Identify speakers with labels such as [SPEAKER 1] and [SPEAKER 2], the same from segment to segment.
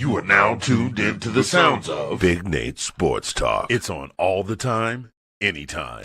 [SPEAKER 1] You are now tuned into the sounds of Big Nate Sports Talk. It's on all the time, anytime.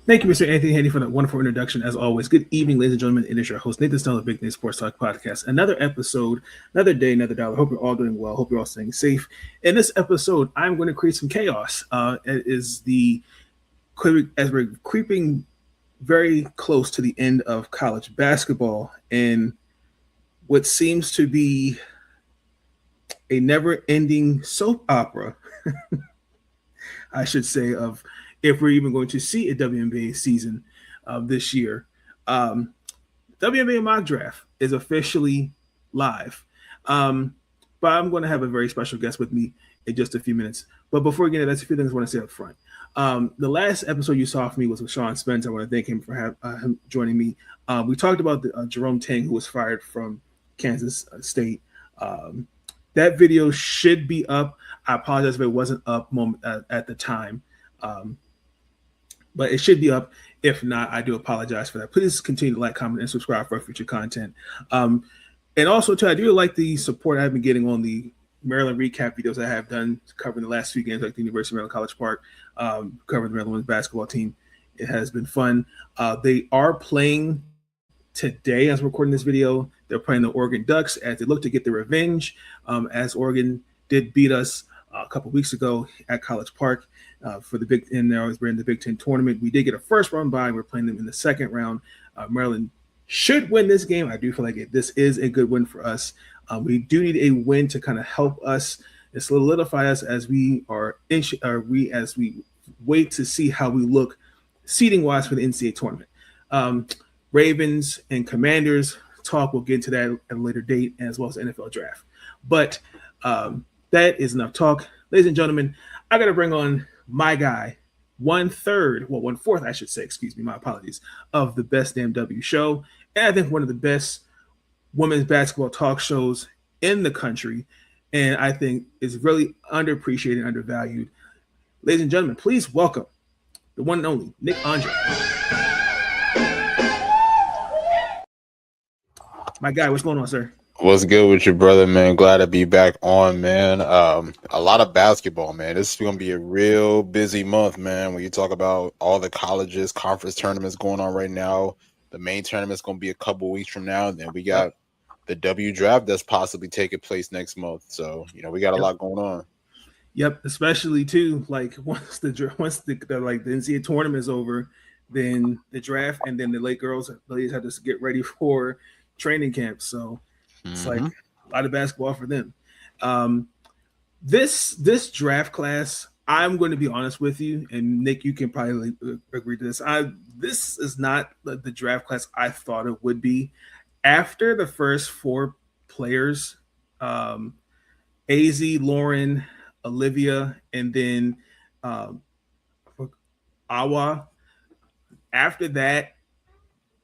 [SPEAKER 2] Thank you, Mr. Anthony Handy, for that wonderful introduction. As always, good evening, ladies and gentlemen. It is your host, Nathan Snell of Big Nate Sports Talk Podcast. Another episode, another day, another dollar. Hope you're all doing well. Hope you're all staying safe. In this episode, I'm going to create some chaos. As we're creeping very close to the end of college basketball and what seems to be a never-ending soap opera, I should say, of if we're even going to see a WNBA season this year. WNBA mock draft is officially live. But I'm going to have a very special guest with me in just a few minutes. But before we get into that, there's a few things I want to say up front. The last episode you saw from me was with Sean Spence. I want to thank him for him joining me. We talked about Jerome Tang, who was fired from Kansas State. That video should be up. I apologize if it wasn't up at the time. But it should be up. If not, I do apologize for that. Please continue to like, comment, and subscribe for future content. And also, too, I do like the support I've been getting on the Maryland recap videos I have done covering the last few games, like the University of Maryland College Park, covering the Maryland women's basketball team. It has been fun. They are playing today as we're recording this video. They're playing the Oregon Ducks as they look to get their revenge, as Oregon did beat us a couple weeks ago at College Park for the Big Ten. We're in the Big Ten tournament. We did get a first round bye. We're playing them in the second round. Maryland should win this game. I do feel like this is a good win for us. We do need a win to kind of help us and solidify us as we wait to see how we look seeding wise for the NCAA tournament. Ravens and Commanders talk. We'll get into that at a later date, as well as the NFL draft. But that is enough talk. Ladies and gentlemen, I got to bring on my guy, 1/4, I should say, excuse me, my apologies, of the Best Damn W show. And I think one of the best women's basketball talk shows in the country. And I think is really underappreciated and undervalued. Ladies and gentlemen, please welcome the one and only Nick Andre. My guy, what's going on, sir?
[SPEAKER 3] What's good with your brother, man? Glad to be back on, man. A lot of basketball, man. This is going to be a real busy month, man. When you talk about all the colleges, conference tournaments going on right now, the main tournament's going to be a couple weeks from now. And then we got the W draft that's possibly taking place next month. So, we got a lot going on.
[SPEAKER 2] Yep, especially too, like once the NCAA tournament is over, then the draft, and then the ladies have to get ready for training camp. So it's like a lot of basketball for them. This draft class, I'm going to be honest with you, and Nick, you can probably agree to this. This is not the draft class I thought it would be. After the first four players, AZ, Lauren, Olivia, and then Awa. After that,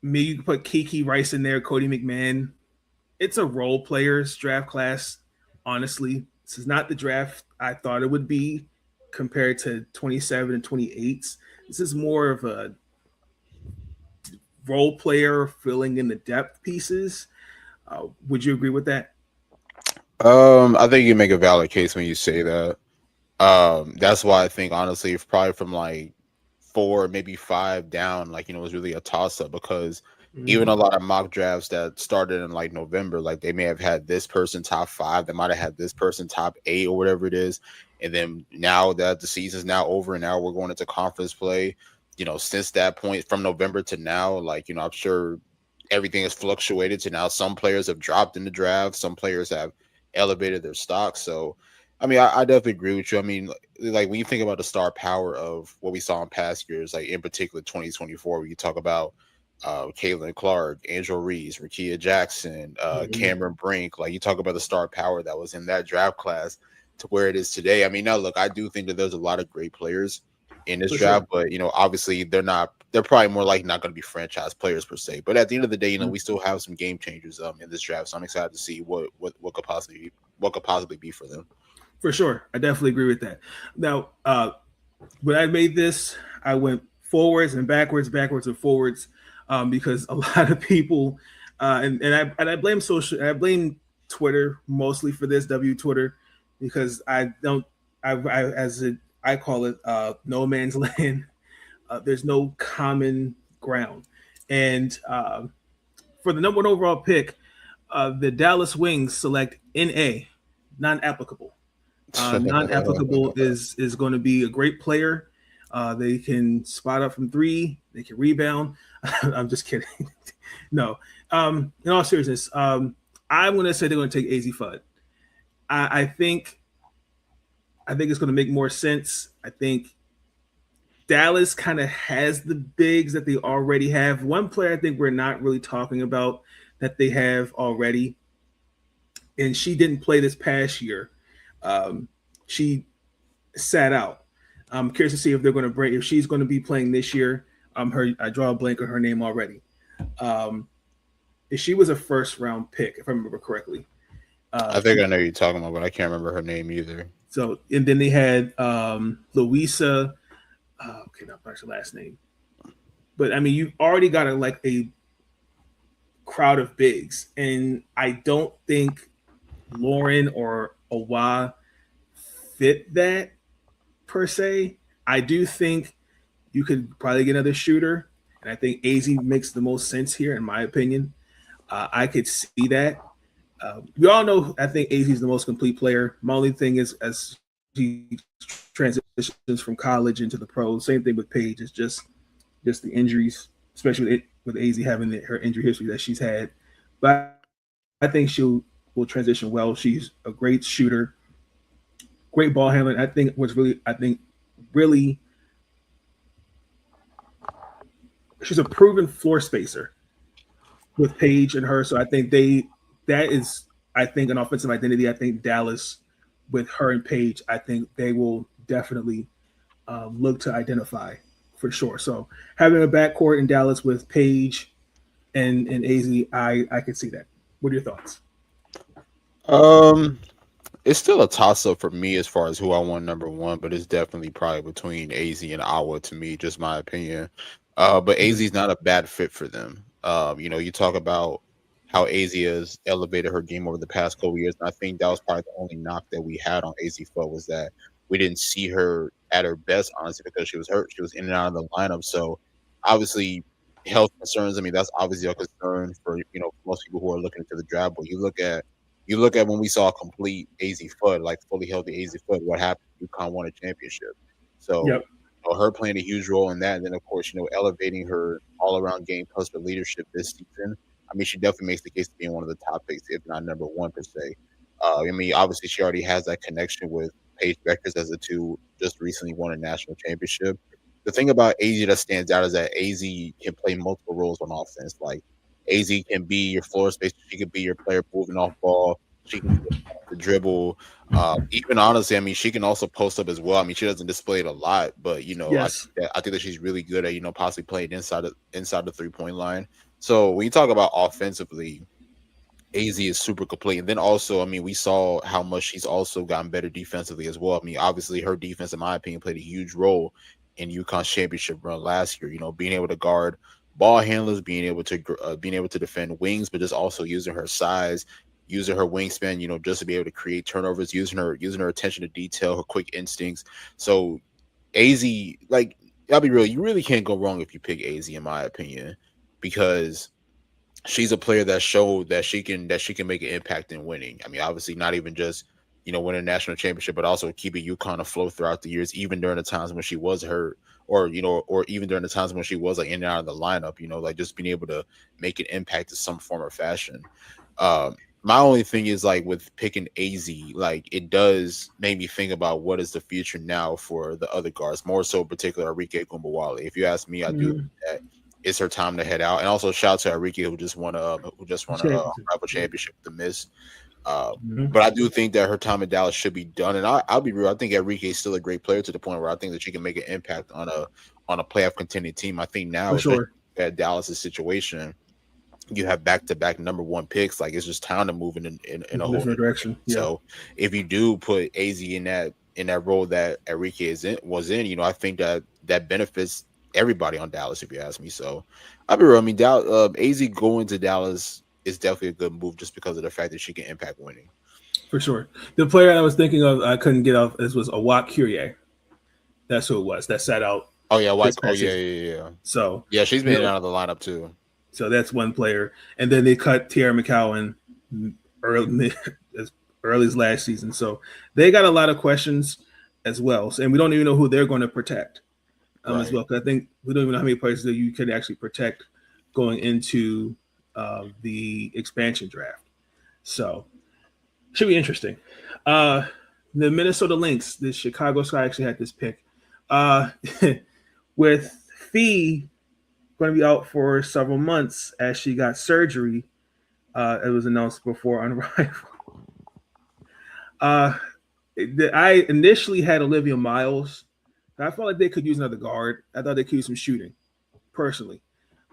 [SPEAKER 2] maybe you can put Kiki Rice in there, Cody McMahon. It's a role players draft class. Honestly, this is not the draft I thought it would be compared to 27 and 28s. This is more of a role player filling in the depth pieces. Would you agree with that?
[SPEAKER 3] I think you make a valid case when you say that. That's why I think honestly, if probably from like 4, maybe 5 down, like it was really a toss up because even a lot of mock drafts that started in like November, like they may have had this person top 5, they might have had this person top 8 or whatever it is, and then now that the season's now over and now we're going into conference play, since that point from November to now, like I'm sure everything has fluctuated to now some players have dropped in the draft, some players have elevated their stock. So I mean, I definitely agree with you. I mean, like when you think about the star power of what we saw in past years, like in particular 2024, where you talk about Caitlin Clark, Angel Reese, Rakia Jackson, Cameron Brink, like you talk about the star power that was in that draft class to where it is today. I mean, now look, I do think that there's a lot of great players in this draft, but obviously they're probably more like not going to be franchise players per se. But at the end of the day, we still have some game changers in this draft, so I'm excited to see what could possibly be for them.
[SPEAKER 2] For sure. I definitely agree with that. Now, when I made this, I went forwards and backwards and forwards because a lot of people, and I blame Twitter mostly for this, Twitter, because I call it no man's land. There's no common ground. And for the number 1 overall pick, the Dallas Wings select NA, non-applicable. Non-applicable is going to be a great player. They can spot up from 3. They can rebound. I'm just kidding. No. In all seriousness, I'm going to say they're going to take AZ Fudd. I think it's going to make more sense. I think Dallas kind of has the bigs that they already have. One player I think we're not really talking about that they have already, and she didn't play this past year. She sat out. I'm curious to see if they're going to if she's going to be playing this year. I draw a blank on her name already. She was a first round pick, if I remember correctly.
[SPEAKER 3] I think I know you're talking about, but I can't remember her name either.
[SPEAKER 2] So, and then they had Louisa. Okay, not her last name. But I mean, you already got a crowd of bigs, and I don't think Lauren or Awa fit that per se. I do think you could probably get another shooter, and I think AZ makes the most sense here, in my opinion. I could see that. We all know I think AZ is the most complete player. My only thing is as he transitions from college into the pros, same thing with Paige. It's just the injuries, especially with AZ having her injury history that she's had. But I think she will transition well. She's a great shooter, great ball handler. I think really she's a proven floor spacer with Paige and her. So I think that is an offensive identity. I think Dallas with her and Paige, I think they will definitely look to identify for sure. So having a backcourt in Dallas with Paige and AZ, I can see that. What are your thoughts?
[SPEAKER 3] It's still a toss-up for me as far as who I want number 1, but it's definitely probably between AZ and Awa to me, just my opinion. But AZ is not a bad fit for them. You talk about how AZ has elevated her game over the past couple years, and I think that was probably the only knock that we had on AZ Fudd was that we didn't see her at her best, honestly, because she was hurt. She was in and out of the lineup. So obviously, health concerns. I mean, that's obviously a concern for most people who are looking into the draft. But you look at when we saw a complete AZ Fudd, like fully healthy AZ Fudd, what happened? UConn won a championship. So her playing a huge role in that, and then of course elevating her all around game plus her leadership this season. I mean, she definitely makes the case to being one of the top picks, if not number 1 per se. I mean, obviously she already has that connection with Paige Beckers, as the two just recently won a national championship. The thing about AZ that stands out is that AZ can play multiple roles on offense. Like AZ can be your floor spacer, she could be your player moving off ball, she can the dribble. Even honestly, I mean, she can also post up as well. I mean, she doesn't display it a lot, but yes. I think that she's really good at possibly playing inside the 3-point line. So when you talk about offensively, AZ is super complete. And then also, I mean, we saw how much she's also gotten better defensively as well. I mean, obviously her defense, in my opinion, played a huge role in UConn's championship run last year. You know, being able to guard ball handlers, being able to defend wings, but just also using her size, using her wingspan, you know, just to be able to create turnovers, using her attention to detail, her quick instincts. So AZ, like, I'll be real, you really can't go wrong if you pick AZ, in my opinion, because she's a player that showed that she can make an impact in winning. I mean, obviously not even just, you know, win a national championship, but also keeping UConn afloat throughout the years, even during the times when she was hurt, or you know, or even during the times when she was like in and out of the lineup. You know, like just being able to make an impact in some form or fashion. My only thing is like with picking AZ, like it does make me think about what is the future now for the other guards, more so particular Arike Gumbawale. If you ask me, I do think that it's her time to head out. And also shout out to Arike who just won a rival championship with the Miss. But I do think that her time in Dallas should be done. And I'll be real, I think Arike is still a great player to the point where I think that she can make an impact on a playoff contending team. I think now, especially at Dallas' situation, you have back-to-back number one picks. Like it's just time to move in a whole
[SPEAKER 2] different direction. Yeah.
[SPEAKER 3] So if you do put AZ in that role that Arike was in, you know, I think that benefits everybody on Dallas, if you ask me. So I'll be real. I mean, AZ going to Dallas is definitely a good move just because of the fact that she can impact winning.
[SPEAKER 2] For sure. The player I was thinking of, I couldn't get off. This was Awak Kyrie. That's who it was that sat out.
[SPEAKER 3] Oh yeah, yeah.
[SPEAKER 2] So
[SPEAKER 3] yeah, she's been out of the lineup too.
[SPEAKER 2] So that's one player, and then they cut Tierra McCowan early as last season. So they got a lot of questions as well, and we don't even know who they're going to protect as well. Because I think we don't even know how many players that you could actually protect going into the expansion draft. So should be interesting. The Minnesota Lynx, the Chicago Sky actually had this pick with Fee going to be out for several months as she got surgery. It was announced before on arrival. I initially had Olivia Miles. I felt like they could use another guard. I thought they could use some shooting, personally.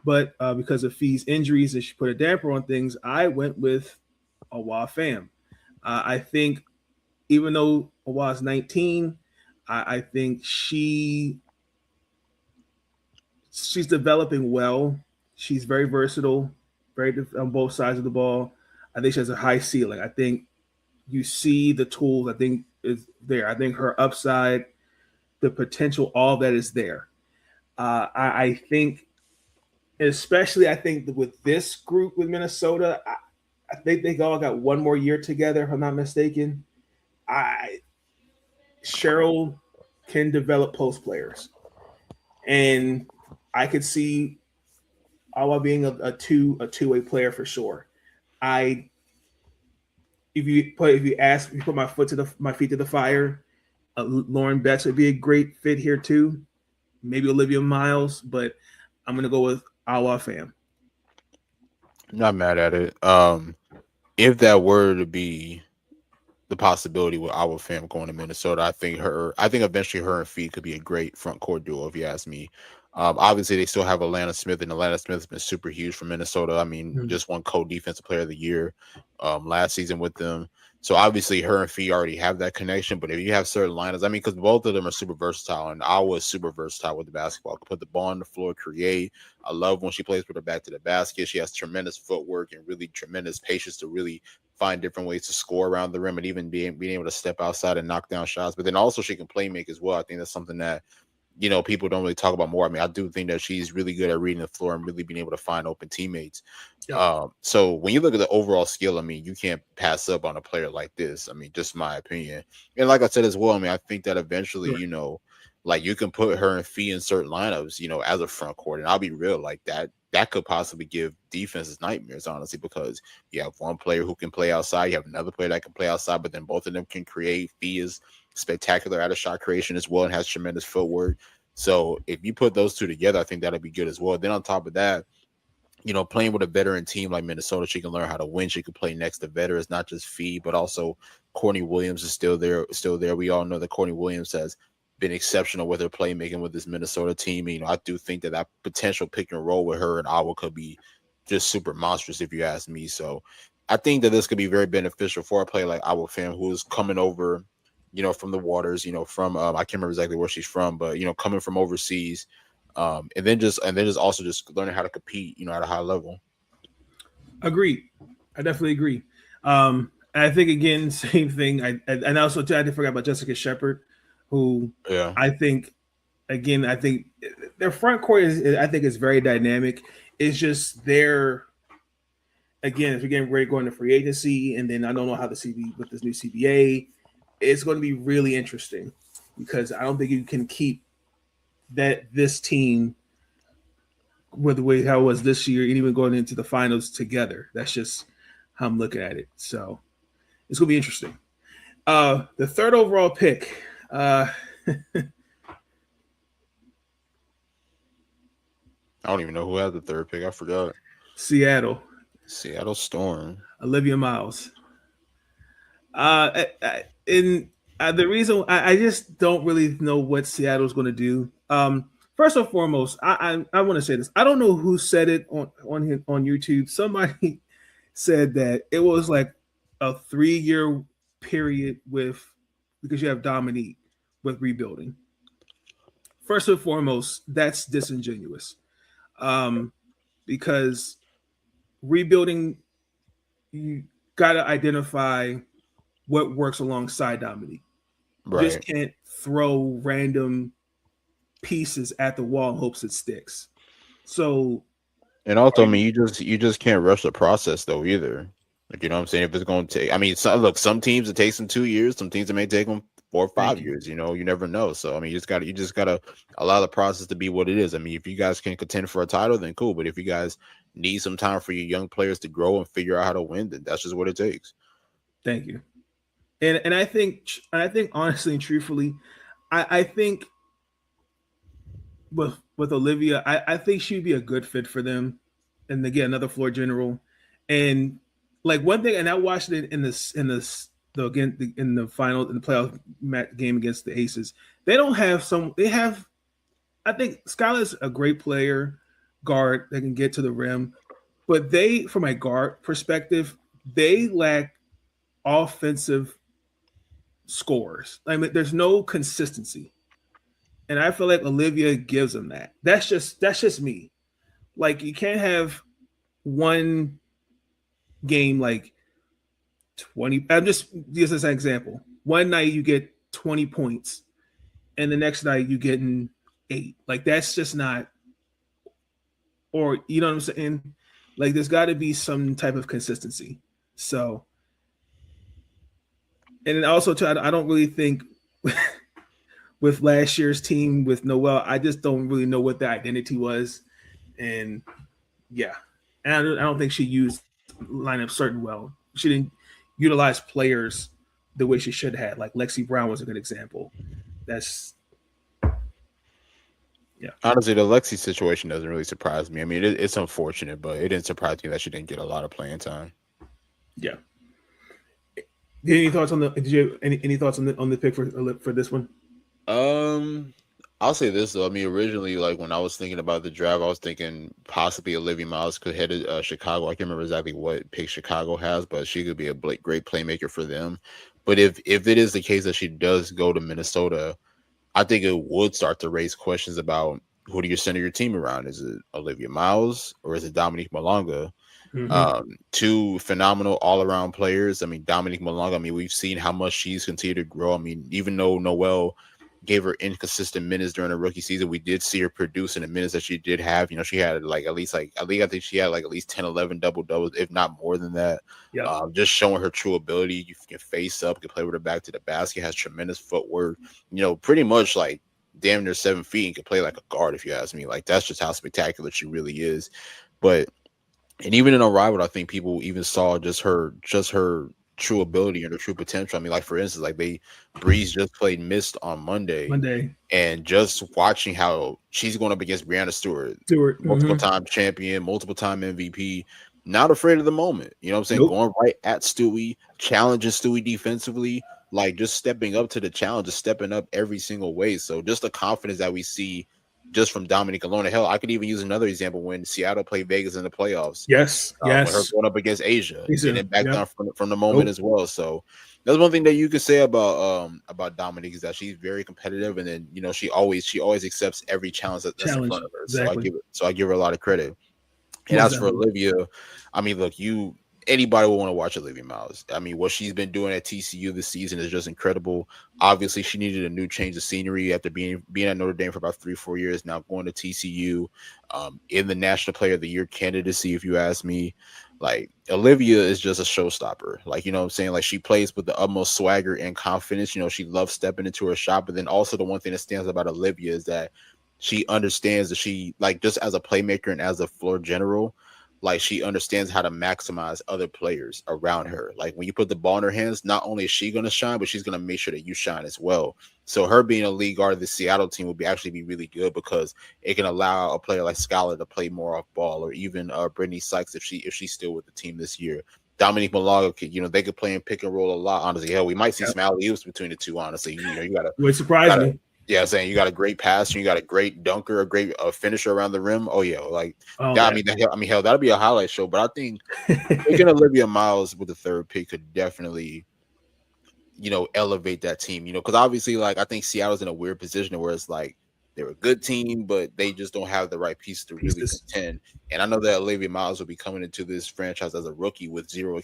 [SPEAKER 2] But because of Fee's injuries, and she put a damper on things, I went with Awa Pham. I think even though Awa's 19, I think she's developing well. She's very versatile, very on both sides of the ball. I think she has a high ceiling. I think you see the tools. I think is there. I think her upside, the potential, all that is there. I think, especially, I think with this group with Minnesota, I think they all got one more year together, if I'm not mistaken. Cheryl can develop post players, and I could see Awa being a two-way player for sure. If you put my feet to the fire, Lauren Betts would be a great fit here too. Maybe Olivia Miles, but I'm gonna go with Awa Pham.
[SPEAKER 3] Not mad at it. If that were to be the possibility with Awa Pham going to Minnesota, I think eventually her and Fee could be a great front court duo, if you ask me. Obviously, they still have Atlanta Smith, and Atlanta Smith has been super huge for Minnesota. I mean, just won co-defensive player of the year last season with them. So obviously, her and Fee already have that connection. But if you have certain lineups, I mean, because both of them are super versatile, and Awa is super versatile with the basketball. Put the ball on the floor, create. I love when she plays with her back to the basket. She has tremendous footwork and really tremendous patience to really find different ways to score around the rim, and even being able to step outside and knock down shots. But then also she can play make as well. I think that's something that, you know, people don't really talk about more. I mean, I do think that she's really good at reading the floor and really being able to find open teammates. Yeah. So when you look at the overall skill, I mean, you can't pass up on a player like this. I mean, just my opinion. And like I said as well, I mean, I think that eventually, you know, like you can put her and Fee in certain lineups, you know, as a front court. And I'll be real, like that could possibly give defenses nightmares, honestly, because you have one player who can play outside, you have another player that can play outside, but then both of them can create. Fee is spectacular at a shot creation as well and has tremendous footwork. So if you put those two together, I think that'll be good as well. Then on top of that, you know, playing with a veteran team like Minnesota, she can learn how to win. She can play next to veterans, not just Fee, but also Courtney Williams is still there. We all know that Courtney Williams has been exceptional with her playmaking with this Minnesota team. You know, I do think that potential pick and roll with her and Awa could be just super monstrous, if you ask me. So I think that this could be very beneficial for a player like our fam who's coming over, from the waters, from I can't remember exactly where she's from, but coming from overseas, and then just also just learning how to compete, at a high level.
[SPEAKER 2] Agreed. I definitely agree. I think again, same thing. And also too, I didn't forget about Jessica Shepard, who I think their front court is very dynamic. It's just their again, if you're getting ready to go into free agency, and then I don't know how with this new CBA, it's going to be really interesting because I don't think you can keep this team with the way how it was this year and even going into the finals together. That's just how I'm looking at it. So it's going to be interesting. The third overall pick.
[SPEAKER 3] I don't even know who had the third pick. I forgot.
[SPEAKER 2] Seattle
[SPEAKER 3] Storm.
[SPEAKER 2] Olivia Miles. The reason I just don't really know what Seattle's going to do. First and foremost, I want to say this. I don't know who said it on YouTube. Somebody said that it was like a 3-year period because you have Dominique with rebuilding. First and foremost, that's disingenuous. Because rebuilding, you got to identify what works alongside Dominique.
[SPEAKER 3] Right.
[SPEAKER 2] You just can't throw random pieces at the wall and hopes it sticks. So,
[SPEAKER 3] and also, I mean, you just can't rush the process though either. Like, you know what I'm saying? If it's going to take, I mean, some teams it takes them 2 years, some teams it may take them 4 or 5 years. You never know. So, I mean, you just gotta allow the process to be what it is. I mean, if you guys can contend for a title, then cool. But if you guys need some time for your young players to grow and figure out how to win, then that's just what it takes.
[SPEAKER 2] Thank you. And I think honestly and truthfully, I think with Olivia, I think she'd be a good fit for them, and they get another floor general. And like one thing, and I watched it in the final in the playoff game against the Aces. They have. I think Skylar's a great player, guard that can get to the rim, but from a guard perspective, they lack offensive scores. I mean, there's no consistency, and I feel like Olivia gives them that. That's just me. Like, you can't have one game like 20. I'm just as an example. One night you get 20 points, and the next night you getting 8. Like, that's just not. Or, you know what I'm saying? Like, there's got to be some type of consistency. So. And then also, too, I don't really think with last year's team with Noelle, I just don't really know what the identity was. And yeah, and I don't think she used lineup certain well. She didn't utilize players the way she should have. Like Lexi Brown was a good example.
[SPEAKER 3] Honestly, the Lexi situation doesn't really surprise me. I mean, it's unfortunate, but it didn't surprise me that she didn't get a lot of playing time.
[SPEAKER 2] Yeah. Any thoughts on did you have any thoughts on the pick for this one?
[SPEAKER 3] I'll say this though. I mean, originally, like when I was thinking about the draft, I was thinking possibly Olivia Miles could head to Chicago. I can't remember exactly what pick Chicago has, but she could be a great playmaker for them. But if it is the case that she does go to Minnesota, I think it would start to raise questions about who do you center your team around? Is it Olivia Miles or is it Dominique Malonga? Mm-hmm. Two phenomenal all-around players. I mean, Dominique Malonga, I mean, we've seen how much she's continued to grow. I mean, even though Noelle gave her inconsistent minutes during the rookie season, we did see her produce in the minutes that she did have. She had I think she had at least 10, 11 double-doubles, if not more than that. Yeah. Just showing her true ability. You can face up, can play with her back to the basket, has tremendous footwork, pretty much like damn near 7 feet and can play like a guard, if you ask me. Like, that's just how spectacular she really is. And even in Arrival, I think people even saw just her true ability and her true potential. I mean, like for instance, like Breeze just played Mist on Monday, and just watching how she's going up against Brianna Stewart, multiple time champion, multiple time MVP, not afraid of the moment. You know what I'm saying? Nope. Going right at Stewie, challenging Stewie defensively, like just stepping up to the challenge, just stepping up every single way. So just the confidence that we see just from Dominique alone. Hell, I could even use another example when Seattle played Vegas in the playoffs.
[SPEAKER 2] Yes.
[SPEAKER 3] With her going up against Asia, getting back down from the moment as well. So that's one thing that you could say about Dominique, is that she's very competitive, and then she always accepts every challenge that's in front of her.
[SPEAKER 2] Exactly.
[SPEAKER 3] So I give her a lot of credit. And as for Olivia, I mean, look, anybody will want to watch Olivia Miles. I mean, what she's been doing at TCU this season is just incredible. Obviously, she needed a new change of scenery after being at Notre Dame for about 3-4 years. Now going to TCU, in the National Player of the Year candidacy, if you ask me. Like, Olivia is just a showstopper. Like, you know what I'm saying? Like, she plays with the utmost swagger and confidence. She loves stepping into her shot. But then also the one thing that stands out about Olivia is that she understands that she, like, just as a playmaker and as a floor general, like, she understands how to maximize other players around her. Like, when you put the ball in her hands, not only is she going to shine, but she's going to make sure that you shine as well. So her being a lead guard of the Seattle team would actually be really good, because it can allow a player like Skylar to play more off ball, or even Brittany Sykes if she's still with the team this year. Dominique Malaga could, they could play in pick and roll a lot. Honestly, hell, we might see some alley-oops between the two. Honestly, you gotta.
[SPEAKER 2] Would surprise me.
[SPEAKER 3] Yeah, I'm saying you got a great passer, you got a great dunker, a great finisher around the rim. Oh yeah, like hell, that'll be a highlight show. But I think picking Olivia Miles with the third pick could definitely, elevate that team. Because obviously, like, I think Seattle's in a weird position where it's like they're a good team, but they just don't have the right pieces to really contend. And I know that Olivia Miles will be coming into this franchise as a rookie with zero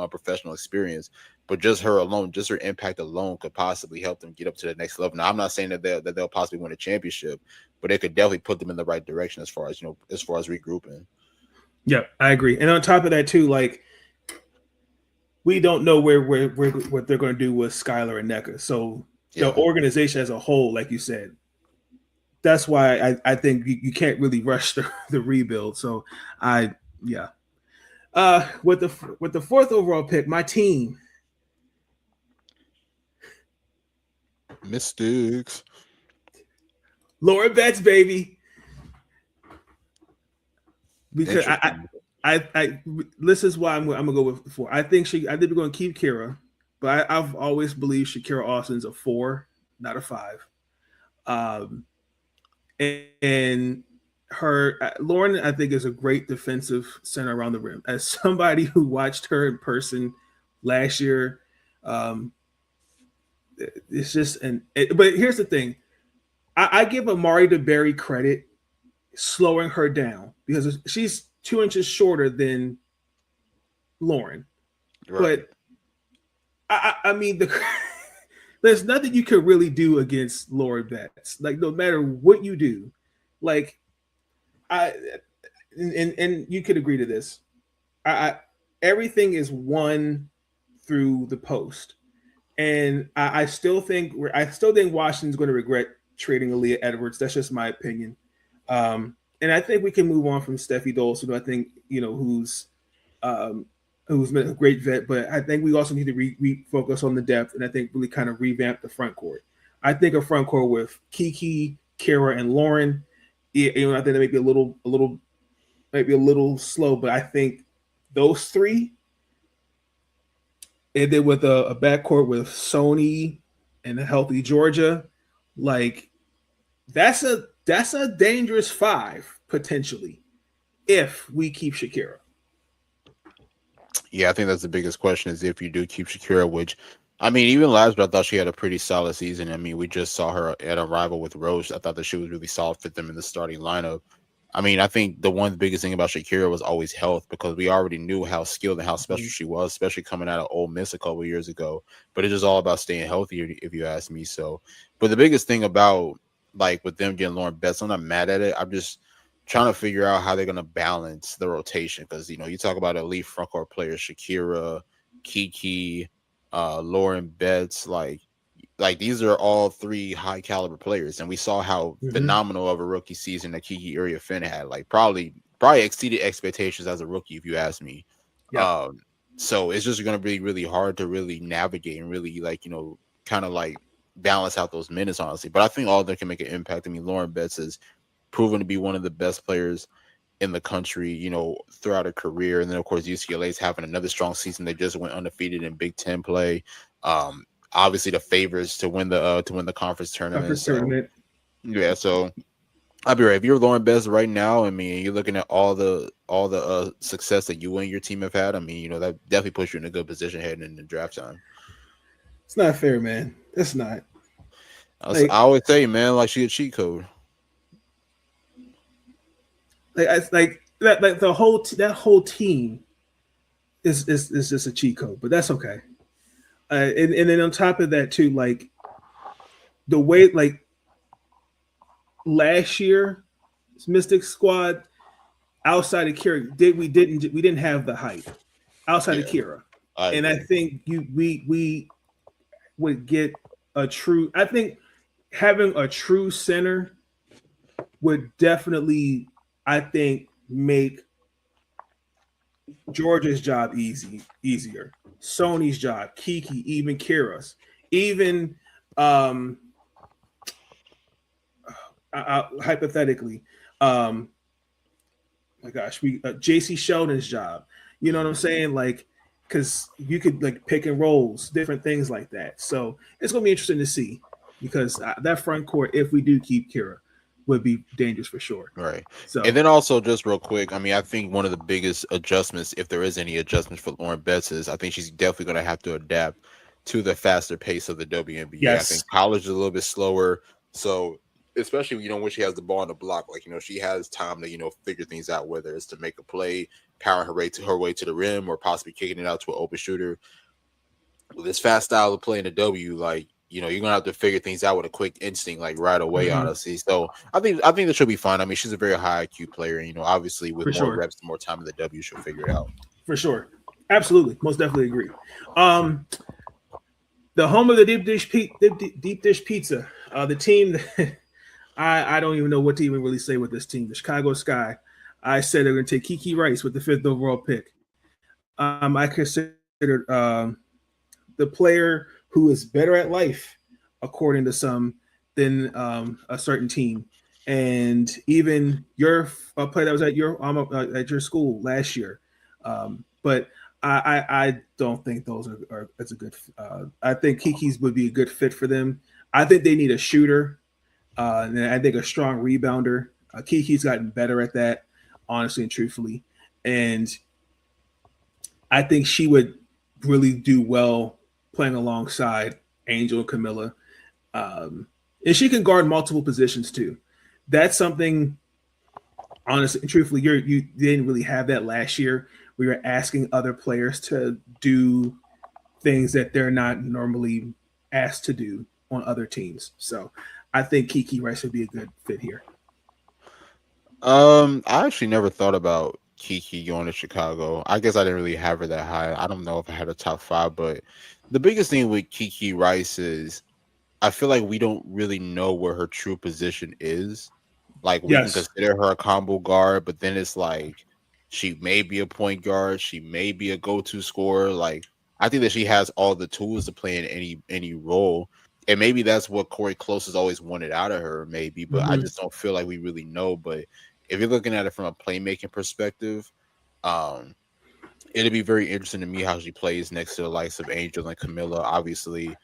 [SPEAKER 3] professional experience. But just her alone, just her impact alone could possibly help them get up to the next level. Now, I'm not saying that they'll possibly win a championship, but it could definitely put them in the right direction as far as regrouping.
[SPEAKER 2] Yeah, I agree. And on top of that too, like, we don't know what they're going to do with Skylar and NECA. So the organization as a whole, like you said, that's why I think you can't really rush the rebuild. So with the fourth overall pick, my team.
[SPEAKER 3] Mystics.
[SPEAKER 2] Lauren Betts, baby. Because this is why I'm gonna go with 4. I think we're gonna keep Kira, but I've always believed Shakira Austin's a 4, not a 5. And her Lauren, I think, is a great defensive center around the rim. As somebody who watched her in person last year, it's just but here's the thing. I give Amari DeBerry credit slowing her down, because she's 2 inches shorter than Lauren. Right. But I mean, there's nothing you could really do against Lauren Betts. Like, no matter what you do, like, and you could agree to this. Everything is won through the post. And I still think Washington's going to regret trading Aaliyah Edwards. That's just my opinion. And I think we can move on from Steffi Dolson, who I think, who's been a great vet. But I think we also need to refocus on the depth, and I think really kind of revamp the front court. I think a front court with Kiki, Kara, and Lauren. I think that may be a little slow, but I think those 3. And then with a backcourt with Sony and a healthy Georgia, like, that's a dangerous 5 potentially if we keep Shakira.
[SPEAKER 3] Yeah, I think that's the biggest question, is if you do keep Shakira, which, I mean, even last year I thought she had a pretty solid season. I mean, we just saw her at a rival with Rose. I thought that she was really solid for them in the starting lineup. I mean, I think the one biggest thing about Shakira was always health, because we already knew how skilled and how special she was, especially coming out of Ole Miss a couple of years ago. But it's just all about staying healthy, if you ask me. So, but the biggest thing about, like, with them getting Lauren Betts, I'm not mad at it. I'm just trying to figure out how they're going to balance the rotation, because, you talk about elite frontcourt players, Shakira, Kiki, Lauren Betts, like these are all 3 high caliber players, and we saw how phenomenal of a rookie season that Kiki Uriah-Finn had. Like, probably exceeded expectations as a rookie, if you ask me. Yeah. So it's just going to be really hard to really navigate and really, like, kind of like balance out those minutes, honestly. But I think all of them can make an impact. I mean, Lauren Betts has proven to be one of the best players in the country, throughout her career. And then, of course, UCLA is having another strong season. They just went undefeated in Big Ten play. Obviously the favorites to win the conference tournament. Yeah, so I'll be right. If you're Lauren Best right now, I mean, you're looking at all the success that you and your team have had. I mean, that definitely puts you in a good position heading into draft time.
[SPEAKER 2] It's not fair, man. It's not.
[SPEAKER 3] I always say, man, like she a cheat code.
[SPEAKER 2] Like the whole that whole team is just a cheat code, but that's okay. And then on top of that too, like the way like last year, Mystic Squad outside of Kira we didn't have the hype outside of Kira, and I think we would get a true. I think having a true center would definitely, I think, make Georgia's job easier. Sony's job, Kiki, even Kira's, even hypothetically, my gosh, JC Sheldon's job. You know what I'm saying? Like, because you could like pick and rolls, different things like that. So it's gonna be interesting to see because that front court, if we do keep Kira, would be dangerous for sure.
[SPEAKER 3] Right.
[SPEAKER 2] So
[SPEAKER 3] and then also just real quick, I mean, I think one of the biggest adjustments, if there is any adjustments for Lauren Betts, is I think she's definitely going to have to adapt to the faster pace of the WNBA.
[SPEAKER 2] Yes.
[SPEAKER 3] I think college is a little bit slower, so especially when she has the ball on the block, like she has time to figure things out, whether it's to make a play, powering her way to the rim, or possibly kicking it out to an open shooter. With this fast style of play in the W, like you're gonna have to figure things out with a quick instinct, like right away, honestly. So I think that she'll be fine. I mean, she's a very high IQ player, and obviously with more reps and more time in the W, she'll figure it out.
[SPEAKER 2] For sure. Absolutely. Most definitely agree. The home of the deep dish pizza, the team that I don't even know what to even really say with this team, the Chicago Sky. I said they're going to take Kiki Rice with the 5th overall pick. I considered the player who is better at life, according to some, than a certain team. And even your player that was at your school last year. But I don't think those are that's a good. I think Kiki's would be a good fit for them. I think they need a shooter, and I think a strong rebounder. Kiki's gotten better at that, honestly and truthfully, and I think she would really do well playing alongside Angel and Camilla, and she can guard multiple positions too. That's something, honestly and truthfully, you didn't really have that last year. We were asking other players to do things that they're not normally asked to do on other teams. So I think Kiki Rice would be a good fit here.
[SPEAKER 3] I actually never thought about Kiki going to Chicago. I guess I didn't really have her that high. I don't know if I had a top 5, but the biggest thing with Kiki Rice is I feel like we don't really know where her true position is. Like we can consider her a combo guard, but then it's like she may be a point guard, she may be a go-to scorer. Like I think that she has all the tools to play in any role. And maybe that's what Corey Close has always wanted out of her, maybe, but I just don't feel like we really know. But if you're looking at it from a playmaking perspective, it'll be very interesting to me how she plays next to the likes of Angel and Camilla. Obviously,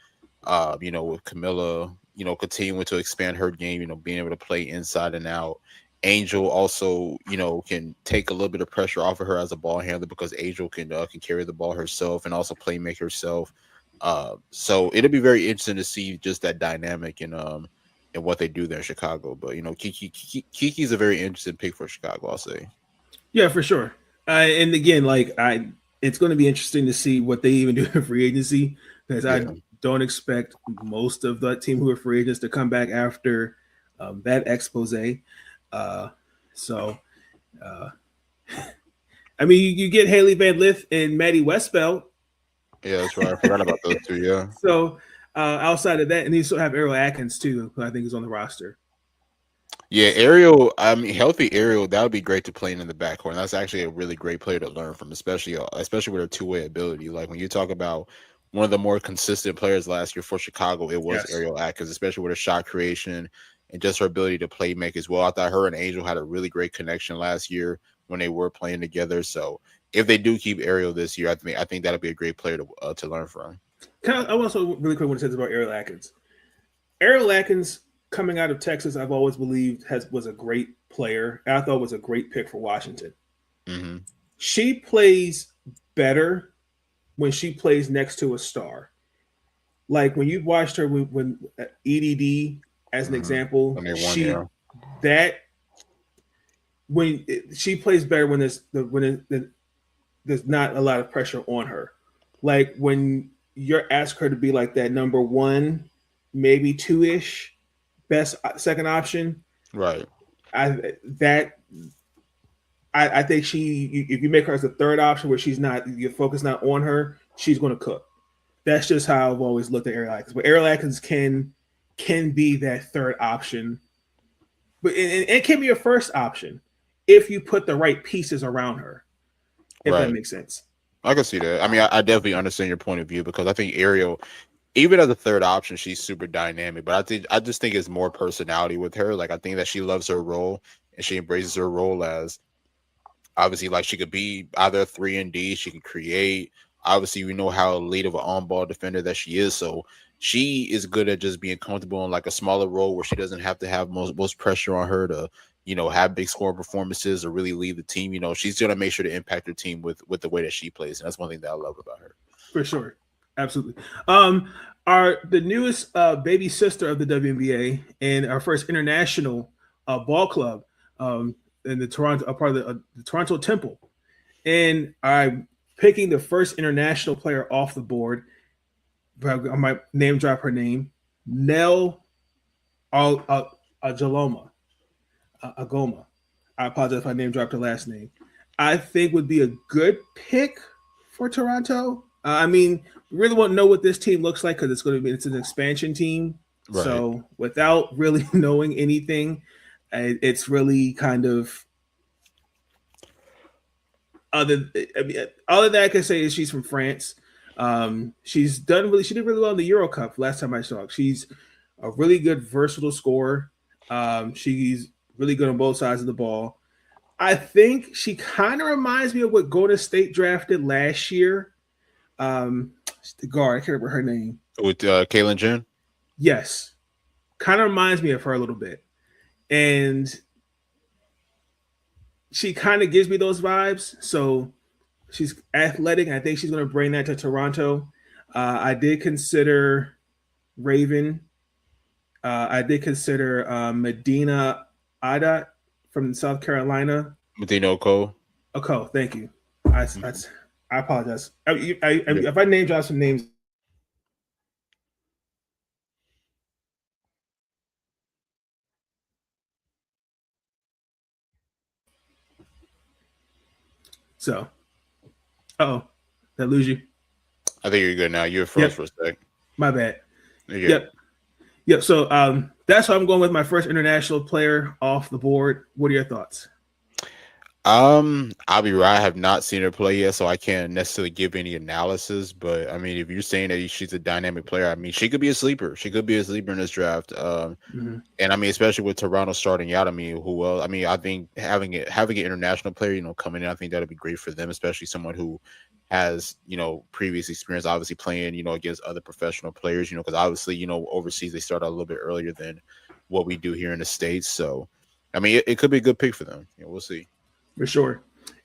[SPEAKER 3] with Camilla, continuing to expand her game, being able to play inside and out. Angel also, can take a little bit of pressure off of her as a ball handler because Angel can carry the ball herself and also play make herself. So it'll be very interesting to see just that dynamic and what they do there in Chicago. But Kiki's a very interesting pick for Chicago, I'll say.
[SPEAKER 2] Yeah, for sure. And again, it's going to be interesting to see what they even do in free agency because I don't expect most of the team who are free agents to come back after that expose. I mean, you get Haley Van Lith and Maddie Westbeld.
[SPEAKER 3] Yeah, that's right. I forgot about those two. Yeah.
[SPEAKER 2] So outside of that, and you still have Ariel Atkins too, who I think is on the roster.
[SPEAKER 3] Yeah, Ariel. I mean, healthy Ariel. That would be great to play in the backcourt. And that's actually a really great player to learn from, especially with her two-way ability. Like when you talk about one of the more consistent players last year for Chicago, it was Ariel Atkins, especially with her shot creation and just her ability to play make as well. I thought her and Angel had a really great connection last year when they were playing together. So if they do keep Ariel this year, I think that'll be a great player to learn from.
[SPEAKER 2] I also really quick want to say this about Ariel Atkins. Ariel Atkins coming out of Texas, I've always believed was a great player. I thought was a great pick for Washington.
[SPEAKER 3] Mm-hmm.
[SPEAKER 2] She plays better when she plays next to a star. Like when you watched her when EDD as an example, she plays better when there's not a lot of pressure on her. Like when you're asking her to be like that number one, maybe two-ish, best second option.
[SPEAKER 3] Right.
[SPEAKER 2] I think if you make her as a third option where she's not, your focus not on her, she's going to cook. That's just how I've always looked at Ariel Atkins. But Ariel Atkins can be that third option, but it can be a first option if you put the right pieces around her. If that makes sense.
[SPEAKER 3] I can see that. I mean, I definitely understand your point of view because I think Ariel, even as a third option, she's super dynamic. But I just think it's more personality with her. Like I think that she loves her role and she embraces her role as obviously like she could be either 3-and-D, she can create. Obviously, we know how elite of an on-ball defender that she is. So she is good at just being comfortable in like a smaller role where she doesn't have to have most pressure on her to, have big scoring performances or really lead the team. She's going to make sure to impact her team with the way that she plays. And that's one thing that I love about her.
[SPEAKER 2] For sure. Absolutely. The newest baby sister of the WNBA and our first international ball club in the Toronto, part of the Toronto Temple. And I'm picking the first international player off the board. But I might name drop her name. Nell Agoma. I apologize if I name dropped her last name. I think would be a good pick for Toronto. I mean, we really won't know what this team looks like because it's an expansion team. Right. So without really knowing anything, it's really kind of all that I can say is she's from France. She did really well in the Euro Cup last time I saw her. She's a really good versatile scorer. She's really good on both sides of the ball. I think she kind of reminds me of what Golden State drafted last year. The guard, I can't remember her name.
[SPEAKER 3] With Kaylin Jen?
[SPEAKER 2] Yes. Kind of reminds me of her a little bit. And she kind of gives me those vibes. So she's athletic. I think she's going to bring that to Toronto. I did consider Raven. I did consider Medina Adat from South Carolina.
[SPEAKER 3] Medina Oko.
[SPEAKER 2] Oko, thank you. I apologize. If I name drop some names. So, did I lose you?
[SPEAKER 3] I think you're good now. You were froze for a sec.
[SPEAKER 2] My bad. Yep. So that's how I'm going with my first international player off the board. What are your thoughts?
[SPEAKER 3] I'll be right. I have not seen her play yet, so I can't necessarily give any analysis. But I mean, if you're saying that she's a dynamic player, I mean, she could be a sleeper. She could be a sleeper in this draft. And I mean, especially with Toronto starting out, I mean, I think having an international player, coming in, I think that'll be great for them, especially someone who has, previous experience, obviously playing, against other professional players, because obviously, overseas they start out a little bit earlier than what we do here in the States. So, I mean, it could be a good pick for them. We'll see.
[SPEAKER 2] For sure.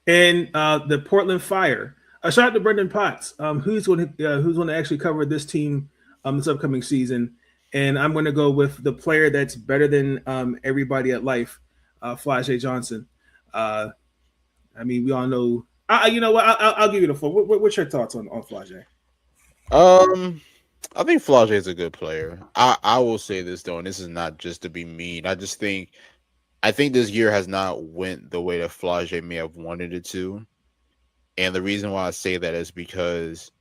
[SPEAKER 2] And the Portland Fire. Shout out to Brendan Potts, who's going to actually cover this team this upcoming season. And I'm going to go with the player that's better than everybody at life, Flajay Johnson. I mean, we all know. You know what? I'll give you the floor. What's your thoughts on Flajay?
[SPEAKER 3] I think Flajay is a good player. I will say this though, and this is not just to be mean. I think this year has not went the way that Flajay may have wanted it to. And the reason why I say that is because,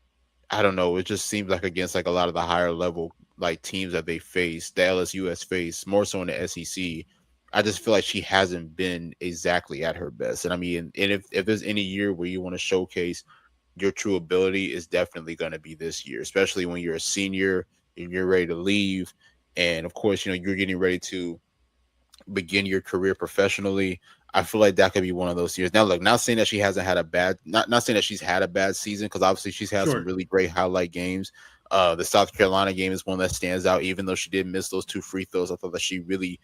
[SPEAKER 3] I don't know, it just seems like against like a lot of the higher level like teams that they face, the LSU has faced, more so in the SEC, I just feel like she hasn't been exactly at her best. And I mean, and if there's any year where you want to showcase your true ability, is definitely going to be this year, especially when you're a senior and you're ready to leave. And of course, you're getting ready to begin your career professionally. I feel like that could be one of those years. Now, look, not saying that she hasn't had not saying that she's had a bad season, because obviously she's had some really great highlight games. The South Carolina game is one that stands out, even though she did miss those 2 free throws. I thought that she really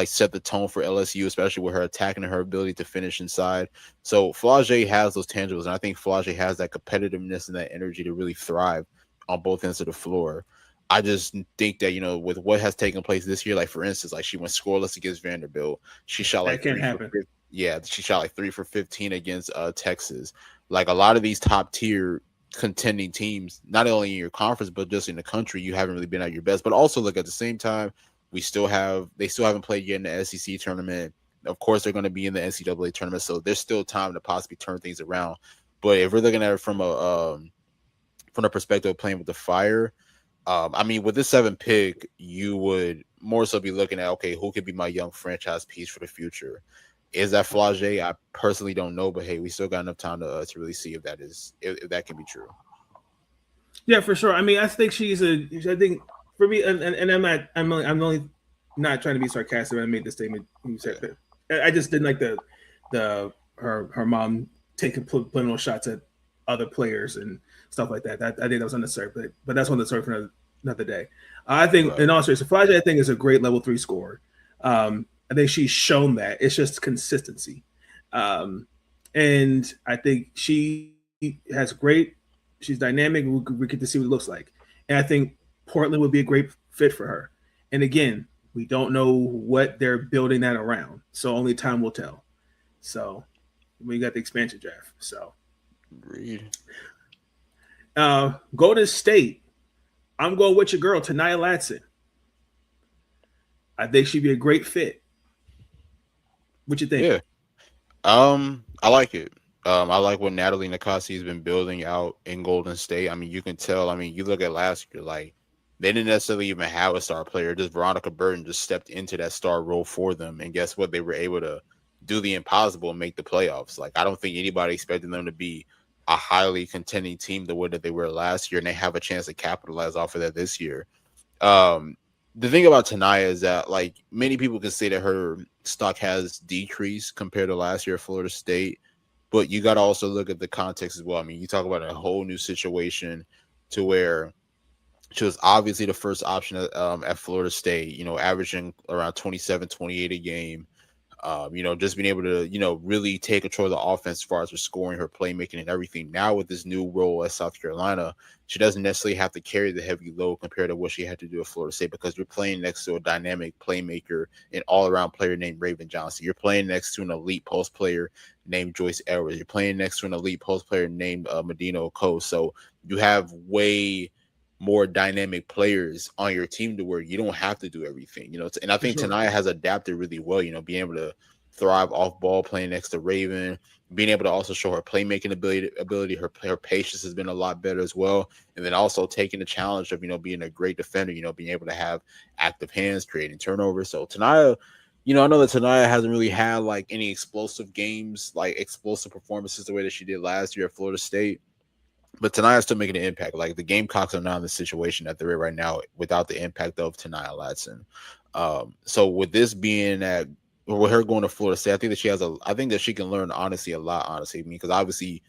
[SPEAKER 3] set the tone for LSU, especially with her attacking and her ability to finish inside. So Flau'jae has those tangibles, and I think Flau'jae has that competitiveness and that energy to really thrive on both ends of the floor. I just think that, with what has taken place this year, like for instance, like she went scoreless against Vanderbilt. She shot like she shot like 3 for 15 against Texas. Like a lot of these top tier contending teams, not only in your conference but just in the country, you haven't really been at your best. But also, look, at the same time, they still haven't played yet in the SEC tournament. Of course, they're going to be in the NCAA tournament, so there's still time to possibly turn things around. But if we're looking at it from the perspective of playing with the fire, I mean, with this 7th pick, you would more so be looking at, okay, who could be my young franchise piece for the future? Is that Flau'jae? I personally don't know, but hey, we still got enough time to really see if that can be true.
[SPEAKER 2] Yeah, for sure. I mean, I think I think for me, and I'm only not trying to be sarcastic when I made this statement. I just didn't like her mom taking putting on shots at other players and stuff like that. I think that was unnecessary, but that's on the story for another day. I think in all seriousness, Flau'jae, I think, is a great level 3 scorer. I think she's shown that. It's just consistency, and I think she has she's dynamic. We get to see what it looks like, and I think Portland would be a great fit for her. And again, we don't know what they're building that around, so only time will tell. So we got the expansion draft. So
[SPEAKER 3] agreed.
[SPEAKER 2] Golden State, I'm going with your girl, Taniyah Latson. I think she'd be a great fit. What you think?
[SPEAKER 3] Yeah. I like it. I like what Natalie Nakasi has been building out in Golden State. I mean, you can tell. I mean, you look at last year, like they didn't necessarily even have a star player. Just Veronica Burton just stepped into that star role for them, and guess what? They were able to do the impossible and make the playoffs. Like I don't think anybody expected them to be a highly contending team the way that they were last year, and they have a chance to capitalize off of that this year. The thing about Taniyah is that, like, many people can say that her stock has decreased compared to last year at Florida State, but you got to also look at the context as well. I mean, you talk about a whole new situation to where she was obviously the first option at Florida State, averaging around 27, 28 a game. Just being able to, really take control of the offense as far as her scoring, her playmaking, and everything. Now with this new role at South Carolina, she doesn't necessarily have to carry the heavy load compared to what she had to do at Florida State, because you're playing next to a dynamic playmaker and all-around player named Raven Johnson. You're playing next to an elite post player named Joyce Edwards. You're playing next to an elite post player named Medina Oko. So you have way more dynamic players on your team to where you don't have to do everything, and I think Taniyah has adapted really well, being able to thrive off ball, playing next to Raven, being able to also show her playmaking ability. Her patience has been a lot better as well. And then also taking the challenge of, being a great defender, being able to have active hands, creating turnovers. So Taniyah, I know that Taniyah hasn't really had like any explosive games, like explosive performances the way that she did last year at Florida State. But Taniyah's still making an impact. Like the Gamecocks are not in the situation that they're in right now without the impact of Taniyah Latson. So with this being with her going to Florida State, I think that she can learn honestly a lot. Honestly, because obviously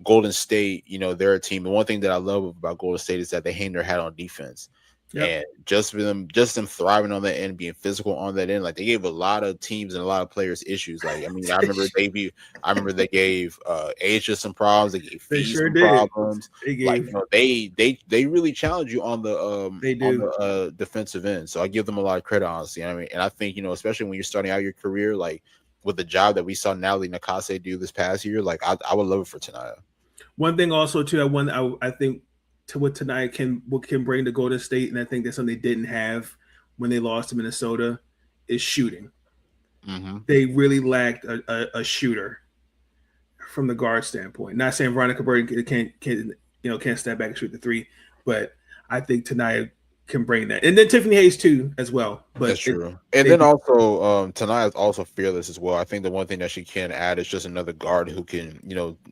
[SPEAKER 3] Golden State, they're a team. The one thing that I love about Golden State is that they hang their hat on defense. Yep. And just them thriving on that end, being physical on that end, like they gave a lot of teams and a lot of players issues. Like, I mean, I remember they gave Asia some problems. They gave Fee some problems. They really challenge you on the defensive end. So I give them a lot of credit, honestly. I mean, and I think, especially when you're starting out your career, like with the job that we saw Natalie Nakase do this past year, like I would love it for Taniyah.
[SPEAKER 2] One thing also too, I think to what Taniyah can bring to Golden State, and I think that's something they didn't have when they lost to Minnesota, is shooting. Mm-hmm. They really lacked a shooter from the guard standpoint. Not saying Veronica Burton can't step back and shoot the three, but I think Taniyah can bring that, and then Tiffany Hayes too as well. But
[SPEAKER 3] that's true. Also Taniyah is also fearless as well. I think the one thing that she can add is just another guard who can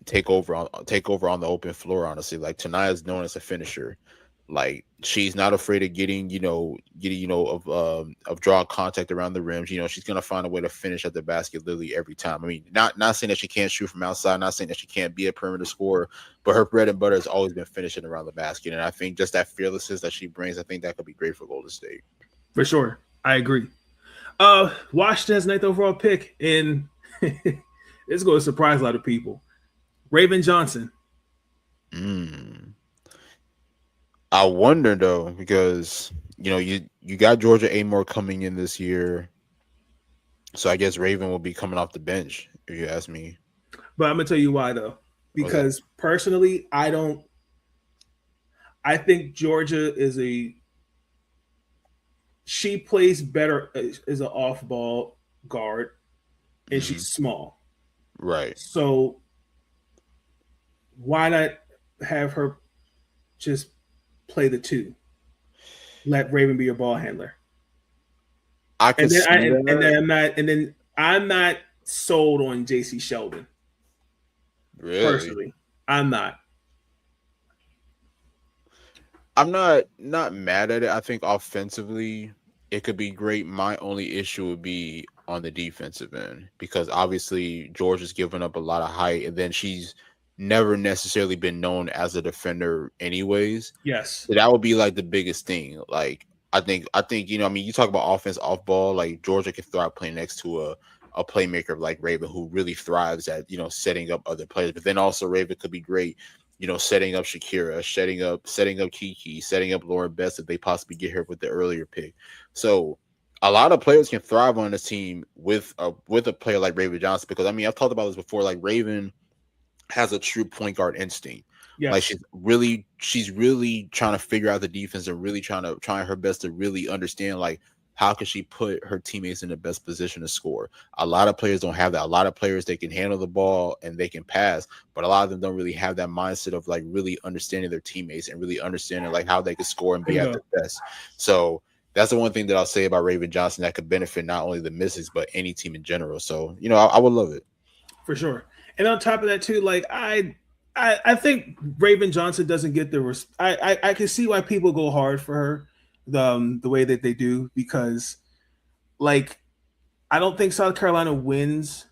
[SPEAKER 3] take over on the open floor. Honestly, like Taniyah is known as a finisher, Like she's not afraid of getting of drawing contact around the rims. She's gonna find a way to finish at the basket literally every time. I mean, not saying that she can't shoot from outside, not saying that she can't be a perimeter scorer, but her bread and butter has always been finishing around the basket. And I think just that fearlessness that she brings, I think that could be great for Golden State.
[SPEAKER 2] For sure, I agree. Washington's ninth overall pick, and it's going to surprise a lot of people. Raven Johnson.
[SPEAKER 3] I wonder though, because you got Georgia Amore coming in this year, so I guess Raven will be coming off the bench if you ask me.
[SPEAKER 2] But I'm gonna tell you why though, because personally, I think Georgia she plays better as an off-ball guard, and she's small,
[SPEAKER 3] right?
[SPEAKER 2] So why not have her just play the two? Let Raven be your ball handler. And then I'm not sold on JC Sheldon.
[SPEAKER 3] Really?
[SPEAKER 2] Personally, I'm not.
[SPEAKER 3] I'm not mad at it. I think offensively it could be great. My only issue would be on the defensive end, because obviously Georgia's given up a lot of height, and then she's never necessarily been known as a defender anyways.
[SPEAKER 2] Yes.
[SPEAKER 3] So that would be like the biggest thing. Like I think, you talk about offense off ball, like Georgia can thrive playing next to a playmaker like Raven, who really thrives at, setting up other players. But then also Raven could be great, setting up Shakira, setting up Kiki, setting up Lauren Best if they possibly get her with the earlier pick. So a lot of players can thrive on this team with a player like Raven Johnson, because I've talked about this before. Like Raven has a true point guard instinct. Yes. Like she's really trying to figure out the defense and really trying her best to really understand, like, how can she put her teammates in the best position to score. A lot of players don't have that. A lot of players, they can handle the ball and they can pass, but a lot of them don't really have that mindset of like really understanding their teammates and really understanding like how they can score and be at their best. So that's the one thing that I'll say about Raven Johnson that could benefit not only the Mystics but any team in general. So I would love it
[SPEAKER 2] for sure. And on top of that too, like I think Raven Johnson doesn't get the I can see why people go hard for her the way that they do, because like I don't think South Carolina wins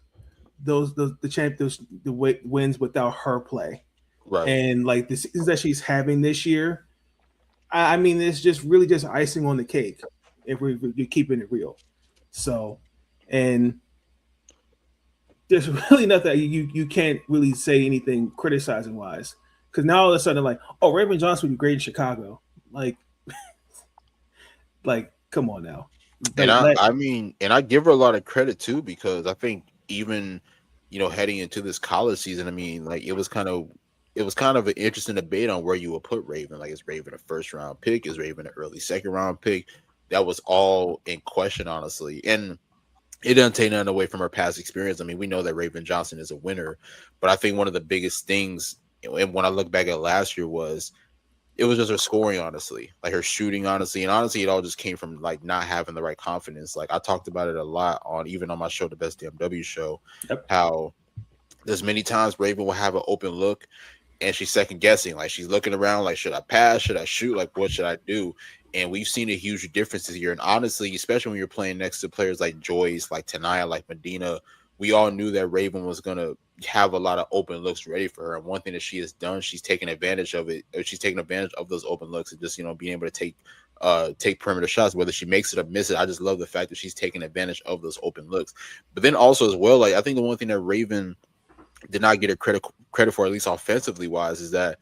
[SPEAKER 2] the wins without her play.
[SPEAKER 3] Right.
[SPEAKER 2] And like the seasons that she's having this year, I mean, it's just really just icing on the cake if we're keeping it real. So, and there's really nothing you can't really say anything criticizing wise, because now all of a sudden like, oh, Raven Johnson would be great in Chicago. Like come on now.
[SPEAKER 3] And I give her a lot of credit too, because I think even heading into this college season, like it was kind of an interesting debate on where you would put Raven. Like, is Raven a first round pick? Is Raven an early second round pick? That was all in question, honestly. And it doesn't take nothing away from her past experience. We know that Raven Johnson is a winner, but I think one of the biggest things, and when I look back at last year, it was just her scoring, honestly, like her shooting, honestly. And honestly, it all just came from like not having the right confidence. Like I talked about it a lot even on my show, The Best DMW Show, how there's many times Raven will have an open look and she's second guessing. Like she's looking around like, should I pass? Should I shoot? Like, what should I do? And we've seen a huge difference this year. And honestly, especially when you're playing next to players like Joyce, like Tanaya, like Medina, we all knew that Raven was going to have a lot of open looks ready for her. And one thing that she has done, she's taken advantage of it. She's taken advantage of those open looks and just, being able to take perimeter shots, whether she makes it or miss it. I just love the fact that she's taking advantage of those open looks. But then also as well, like I think the one thing that Raven did not get her credit for, at least offensively wise, is that,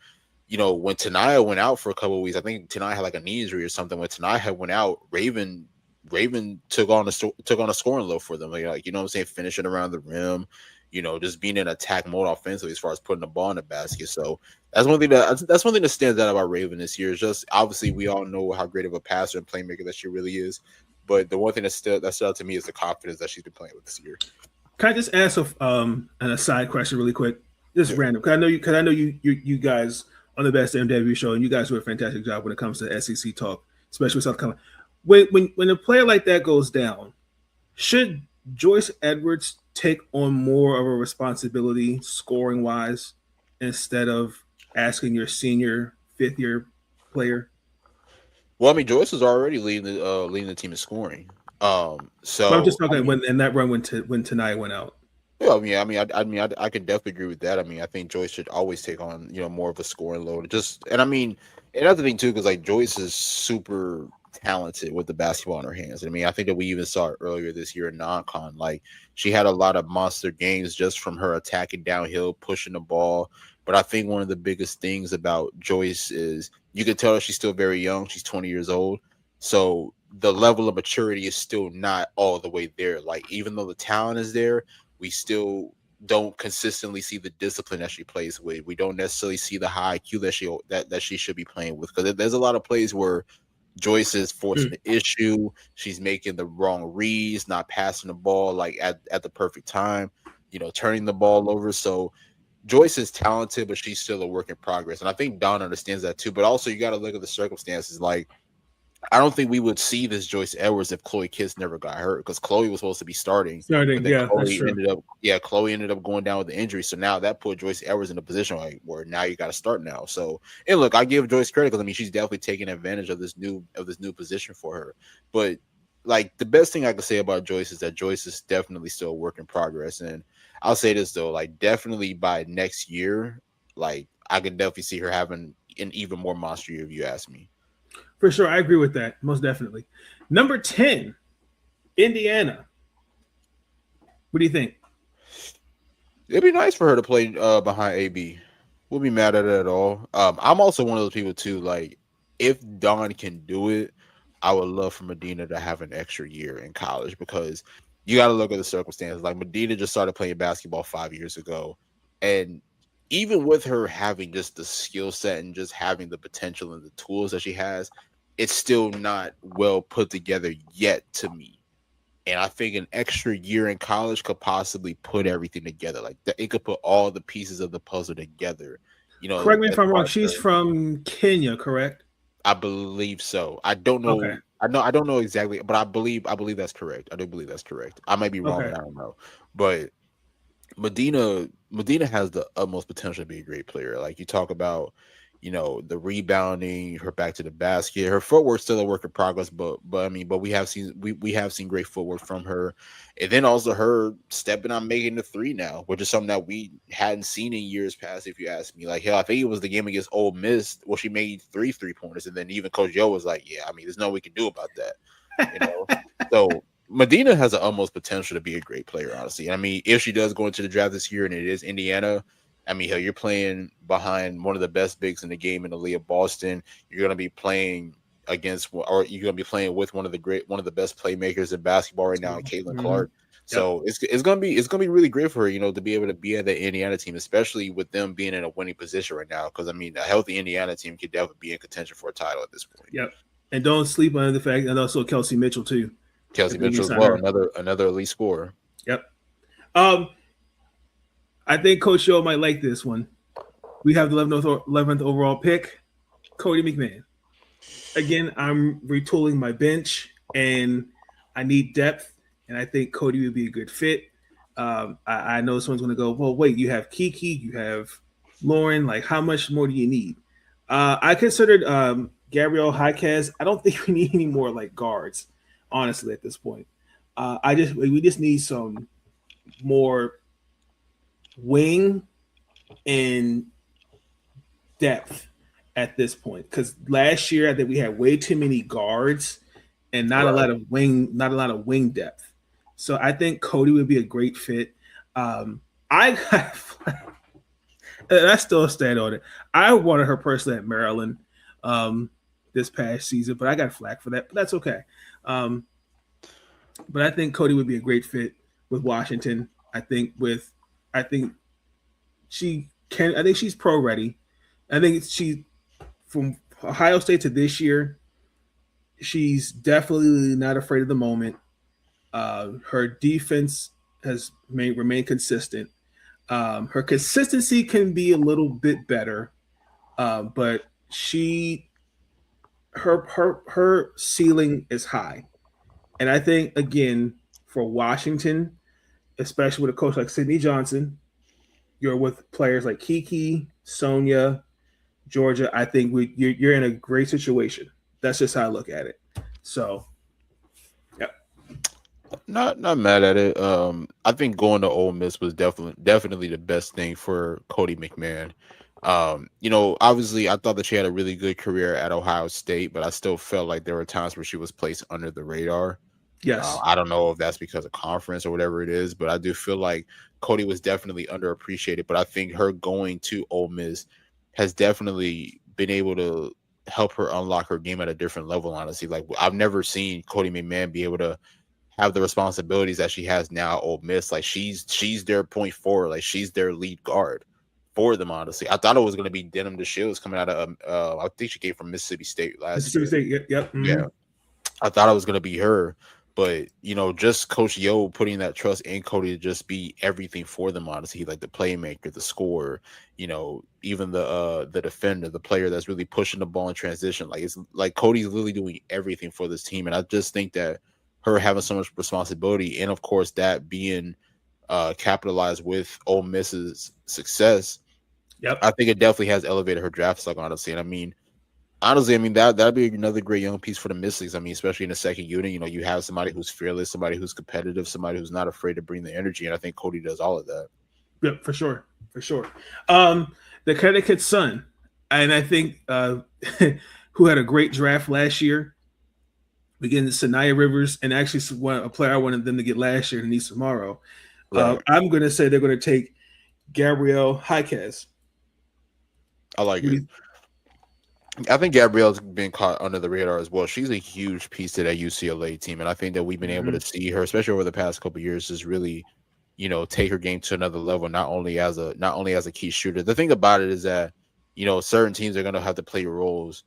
[SPEAKER 3] when Tanaya went out for a couple of weeks, I think Tanaya had like a knee injury or something. When Tanaya went out, Raven took on a scoring load for them. Like finishing around the rim, just being in attack mode offensively as far as putting the ball in the basket. So that's one thing that stands out about Raven this year. Is just obviously we all know how great of a passer and playmaker that she really is. But the one thing that stood out to me is the confidence that she's been playing with this year.
[SPEAKER 2] Can I just ask an aside question really quick? Just random. Because I know you guys on the Best MW Show, and you guys do a fantastic job when it comes to SEC talk, especially with South Carolina. When a player like that goes down, should Joyce Edwards take on more of a responsibility scoring wise instead of asking your senior fifth year player?
[SPEAKER 3] Well, I mean, Joyce was already leading the team in scoring.
[SPEAKER 2] But I'm just
[SPEAKER 3] So I
[SPEAKER 2] talking
[SPEAKER 3] mean,
[SPEAKER 2] when that run when Tanaya went out.
[SPEAKER 3] yeah, I could definitely agree with that. I mean, I think Joyce should always take on more of a scoring load. And I mean, another thing too, because like Joyce is super talented with the basketball in her hands. I mean, I think that we even saw it earlier this year in non-con. Like she had a lot of monster games just from her attacking downhill, pushing the ball. But I think one of the biggest things about Joyce is you can tell that she's still very young. She's 20 years old, so the level of maturity is still not all the way there. Like even though the talent is there, we still don't consistently see the discipline that she plays with. We don't necessarily see the high IQ that she should be playing with, because there's a lot of plays where Joyce is forcing the issue. She's making the wrong reads, not passing the ball like at the perfect time, turning the ball over. So Joyce is talented, but she's still a work in progress. And I think Don understands that too. But also you got to look at the circumstances. Like I don't think we would see this Joyce Edwards if Chloe Kiss never got hurt, because Chloe was supposed to be starting, but then
[SPEAKER 2] Yeah, that's true.
[SPEAKER 3] Chloe ended up going down with the injury. So now that put Joyce Edwards in a position like where now you got to start now. So, and look, I give Joyce credit because I mean she's definitely taking advantage of this new position for her. But like the best thing I can say about Joyce is that Joyce is definitely still a work in progress. And I'll say this though, like definitely by next year, like I can definitely see her having an even more monster year if you ask me.
[SPEAKER 2] For sure, I agree with that. Most definitely. Number 10, Indiana. What do you think?
[SPEAKER 3] It'd be nice for her to play behind AB. We'll be mad at it at all. I'm also one of those people too. Like, if Dawn can do it, I would love for Medina to have an extra year in college, because you got to look at the circumstances. Like Medina just started playing basketball 5 years ago, and even with her having just the skill set and just having the potential and the tools that she has, it's still not well put together yet to me. And I think an extra year in college could possibly put everything together. Like it could put all the pieces of the puzzle together.
[SPEAKER 2] Correct me if
[SPEAKER 3] As
[SPEAKER 2] I'm
[SPEAKER 3] far
[SPEAKER 2] wrong.
[SPEAKER 3] as
[SPEAKER 2] She's from Kenya, correct?
[SPEAKER 3] I believe so. I don't
[SPEAKER 2] Okay.
[SPEAKER 3] know. I don't know exactly, but I believe that's correct. I do believe that's correct. I might be wrong,
[SPEAKER 2] Okay.
[SPEAKER 3] and I don't know. But Medina has the utmost potential to be a great player. Like you talk about, the rebounding, her back to the basket, her footwork's still a work in progress, but I mean, but we have seen great footwork from her, and then also her stepping on making the three now, which is something that we hadn't seen in years past. If you ask me, like hell, I think it was the game against Ole Miss where she made 3 3-pointers, and then even Coach Yo was like, "Yeah, I mean, there's no we can do about that," you know. So Medina has an almost potential to be a great player, honestly. I mean, if she does go into the draft this year and it is Indiana, I mean, hell, you're playing behind one of the best bigs in the game in Aaliyah Boston. You're going to be playing or you're going to be playing with one of the best playmakers in basketball right now, Caitlin
[SPEAKER 2] Mm-hmm.
[SPEAKER 3] Clark.
[SPEAKER 2] Yep.
[SPEAKER 3] So it's gonna be really great for her, to be able to be at the Indiana team, especially with them being in a winning position right now. Because I mean, a healthy Indiana team could definitely be in contention for a title at this point.
[SPEAKER 2] Yep. And don't sleep on the fact, and also Kelsey Mitchell too.
[SPEAKER 3] Kelsey
[SPEAKER 2] I think we
[SPEAKER 3] Mitchell as
[SPEAKER 2] signed
[SPEAKER 3] well,
[SPEAKER 2] her.
[SPEAKER 3] another elite scorer.
[SPEAKER 2] Yep. I think Coach Yo might like this one. We have the 11th overall pick, Cody McMahon. Again, I'm retooling my bench, and I need depth, and I think Cody would be a good fit. I know someone's going to go, well, wait, you have Kiki, you have Lauren. Like, how much more do you need? I considered Gabrielle Jaquez. I don't think we need any more like guards, honestly, at this point. We just need some more wing and depth at this point, because last year I think we had way too many guards and not a lot of wing depth. So I think Cody would be a great fit. I and I still stand on it. I wanted her personally at Maryland this past season, but I got flack for that. But that's okay. But I think Cody would be a great fit with Washington. I think she can. I think she's pro ready. I think she from Ohio State to this year, she's definitely not afraid of the moment. Her defense has remained consistent. Her consistency can be a little bit better, but her ceiling is high, and I think again for Washington, especially with a coach like Sydney Johnson, you're with players like Kiki, Sonia, Georgia. I think you're in a great situation. That's just how I look at it. So, yeah.
[SPEAKER 3] Not mad at it. I think going to Ole Miss was definitely the best thing for Cody McMahon. Obviously I thought that she had a really good career at Ohio State, but I still felt like there were times where she was placed under the radar.
[SPEAKER 2] Yes.
[SPEAKER 3] I don't know if that's because of conference or whatever it is, but I do feel like Cody was definitely underappreciated. But I think her going to Ole Miss has definitely been able to help her unlock her game at a different level, honestly. Like, I've never seen Cody McMahon be able to have the responsibilities that she has now at Ole Miss. Like, she's their point forward. Like, she's their lead guard for them, honestly. I thought it was going to be Denham DeShields coming out of, I think she came from Mississippi State last year.
[SPEAKER 2] State, yep. Mm-hmm.
[SPEAKER 3] Yeah. I thought it was going to be her. But, just Coach Yo putting that trust in Cody to just be everything for them, honestly, like the playmaker, the scorer, even the defender, the player that's really pushing the ball in transition. Like, it's like Cody's literally doing everything for this team. And I just think that her having so much responsibility and, of course, that being capitalized with Ole Miss's success, I think it definitely has elevated her draft stock, honestly. And honestly, that'd be another great young piece for the Mystics. Especially in the second unit, you have somebody who's fearless, somebody who's competitive, somebody who's not afraid to bring the energy. And I think Cody does all of that.
[SPEAKER 2] Yep, for sure. The Connecticut Sun, and I think who had a great draft last year, beginning Sanaya Rivers, and actually a player I wanted them to get last year, Denise tomorrow. Right. I'm going to say they're going to take Gabrielle Jaquez.
[SPEAKER 3] I like it. I think Gabrielle's been caught under the radar as well. She's a huge piece to that UCLA team, and I think that we've been able to see her, especially over the past couple of years, just really, take her game to another level. Not only as a key shooter. The thing about it is that certain teams are going to have to play roles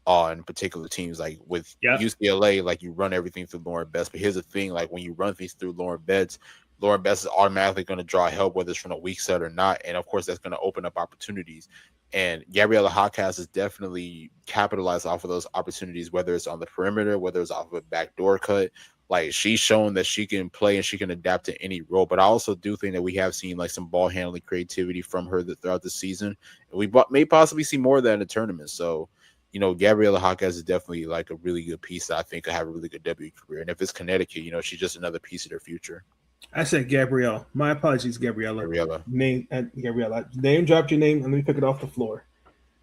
[SPEAKER 3] on particular teams. Like with UCLA, like you run everything through Lauren Best. But here's the thing: like when you run things through Lauren Best is automatically going to draw help, whether it's from a weak side or not. And of course, that's going to open up opportunities. And Gabriella Jaquez has definitely capitalized off of those opportunities, whether it's on the perimeter, whether it's off of a backdoor cut. Like, she's shown that she can play and she can adapt to any role. But I also do think that we have seen like some ball handling creativity from her throughout the season. And we may possibly see more of that in the tournament. So, Gabriella Jaquez is definitely like a really good piece that I think could have a really good W career. And if it's Connecticut, she's just another piece of their future.
[SPEAKER 2] I said Gabrielle. My apologies, Gabriella. Gabriella. Gabriella. Name dropped your name. Let me pick it off the floor.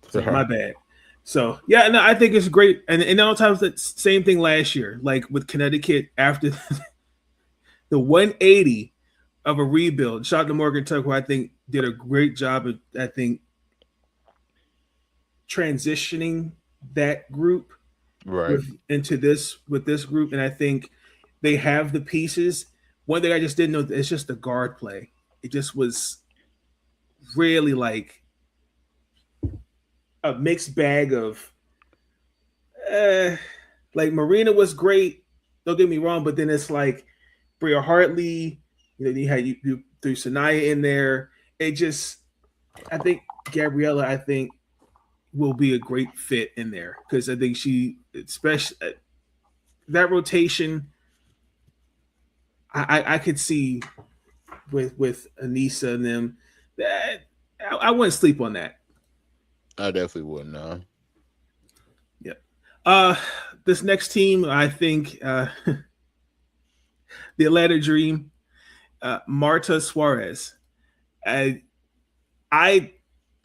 [SPEAKER 2] So, my bad. So, yeah, no, I think it's great. And all times that same thing last year, like with Connecticut after the 180 of a rebuild. Shout out to Morgan Tuck, who I think did a great job of, I think, transitioning that group into this group. And I think they have the pieces. One thing I just didn't know, it's just the guard play. It just was really like a mixed bag of like Marina was great, don't get me wrong, but then it's like Bria Hartley, you had you threw Sanaya in there. It just, I think Gabriella, will be a great fit in there because I think she, especially that rotation, I could see with Anissa and them that I wouldn't sleep on that.
[SPEAKER 3] I definitely wouldn't. No.
[SPEAKER 2] Yep. This next team, I think, the Atlanta Dream, Marta Suarez.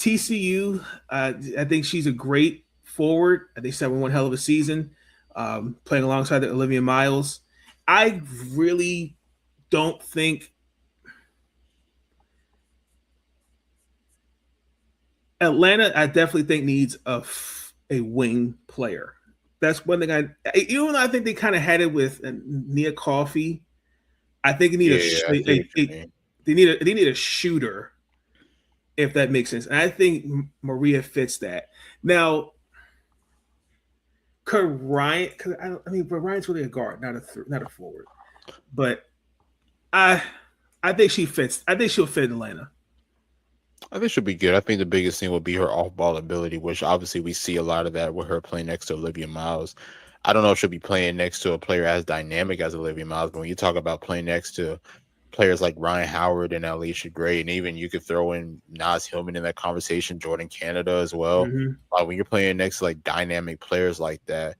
[SPEAKER 2] TCU. I think she's a great forward. I think she's having one hell of a season, playing alongside Olivia Miles. I really don't think Atlanta, I definitely think needs a wing player. That's one thing even though I think they kind of had it with Nia Coffey. I think they need a shooter, if that makes sense. And I think Maria fits that. Now, could Ryan? But Ryan's really a guard, not a forward. But I think she fits. I think she'll fit Atlanta.
[SPEAKER 3] I think she'll be good. I think the biggest thing will be her off-ball ability, which obviously we see a lot of that with her playing next to Olivia Miles. I don't know if she'll be playing next to a player as dynamic as Olivia Miles, but when you talk about playing next to players like Ryan Howard and Alicia Gray, and even you could throw in Naz Hillman in that conversation, Jordan Canada as well. Mm-hmm. When you're playing next to like dynamic players like that,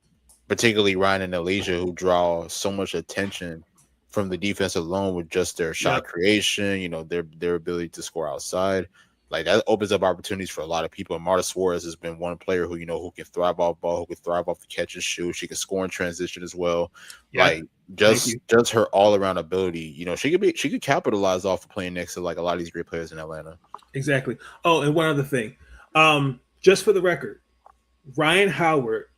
[SPEAKER 3] particularly Ryan and Elijah, who draw so much attention from the defense alone with just their shot creation, their ability to score outside. Like that opens up opportunities for a lot of people. And Marta Suarez has been one player who who can thrive off ball, who can thrive off the catch and shoot. She can score in transition as well. Yep. Like just her all around ability. She could capitalize off of playing next to like a lot of these great players in Atlanta.
[SPEAKER 2] Exactly. Oh, and one other thing, just for the record, Ryan Howard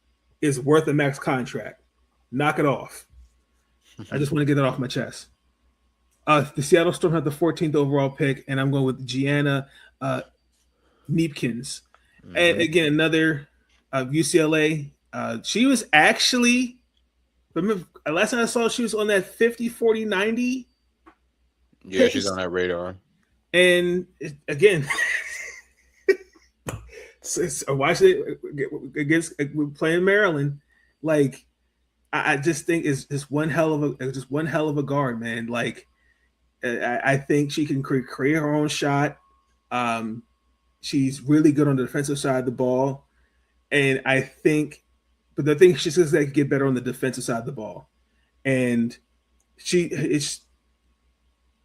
[SPEAKER 2] is worth a max contract. Knock it off. I just want to get that off my chest. The Seattle Storm had the 14th overall pick, and I'm going with Gianna Neepkins. Mm-hmm. And again, another UCLA. She was actually, remember, last time I saw, she was on that 50, 40, 90.
[SPEAKER 3] Yeah, pace. She's on that radar.
[SPEAKER 2] And again, watch it against playing Maryland. Like, I just think it's one hell of a guard, man. Like, I think she can create her own shot. She's really good on the defensive side of the ball, and I think, but the thing she says, they can get better on the defensive side of the ball, and it's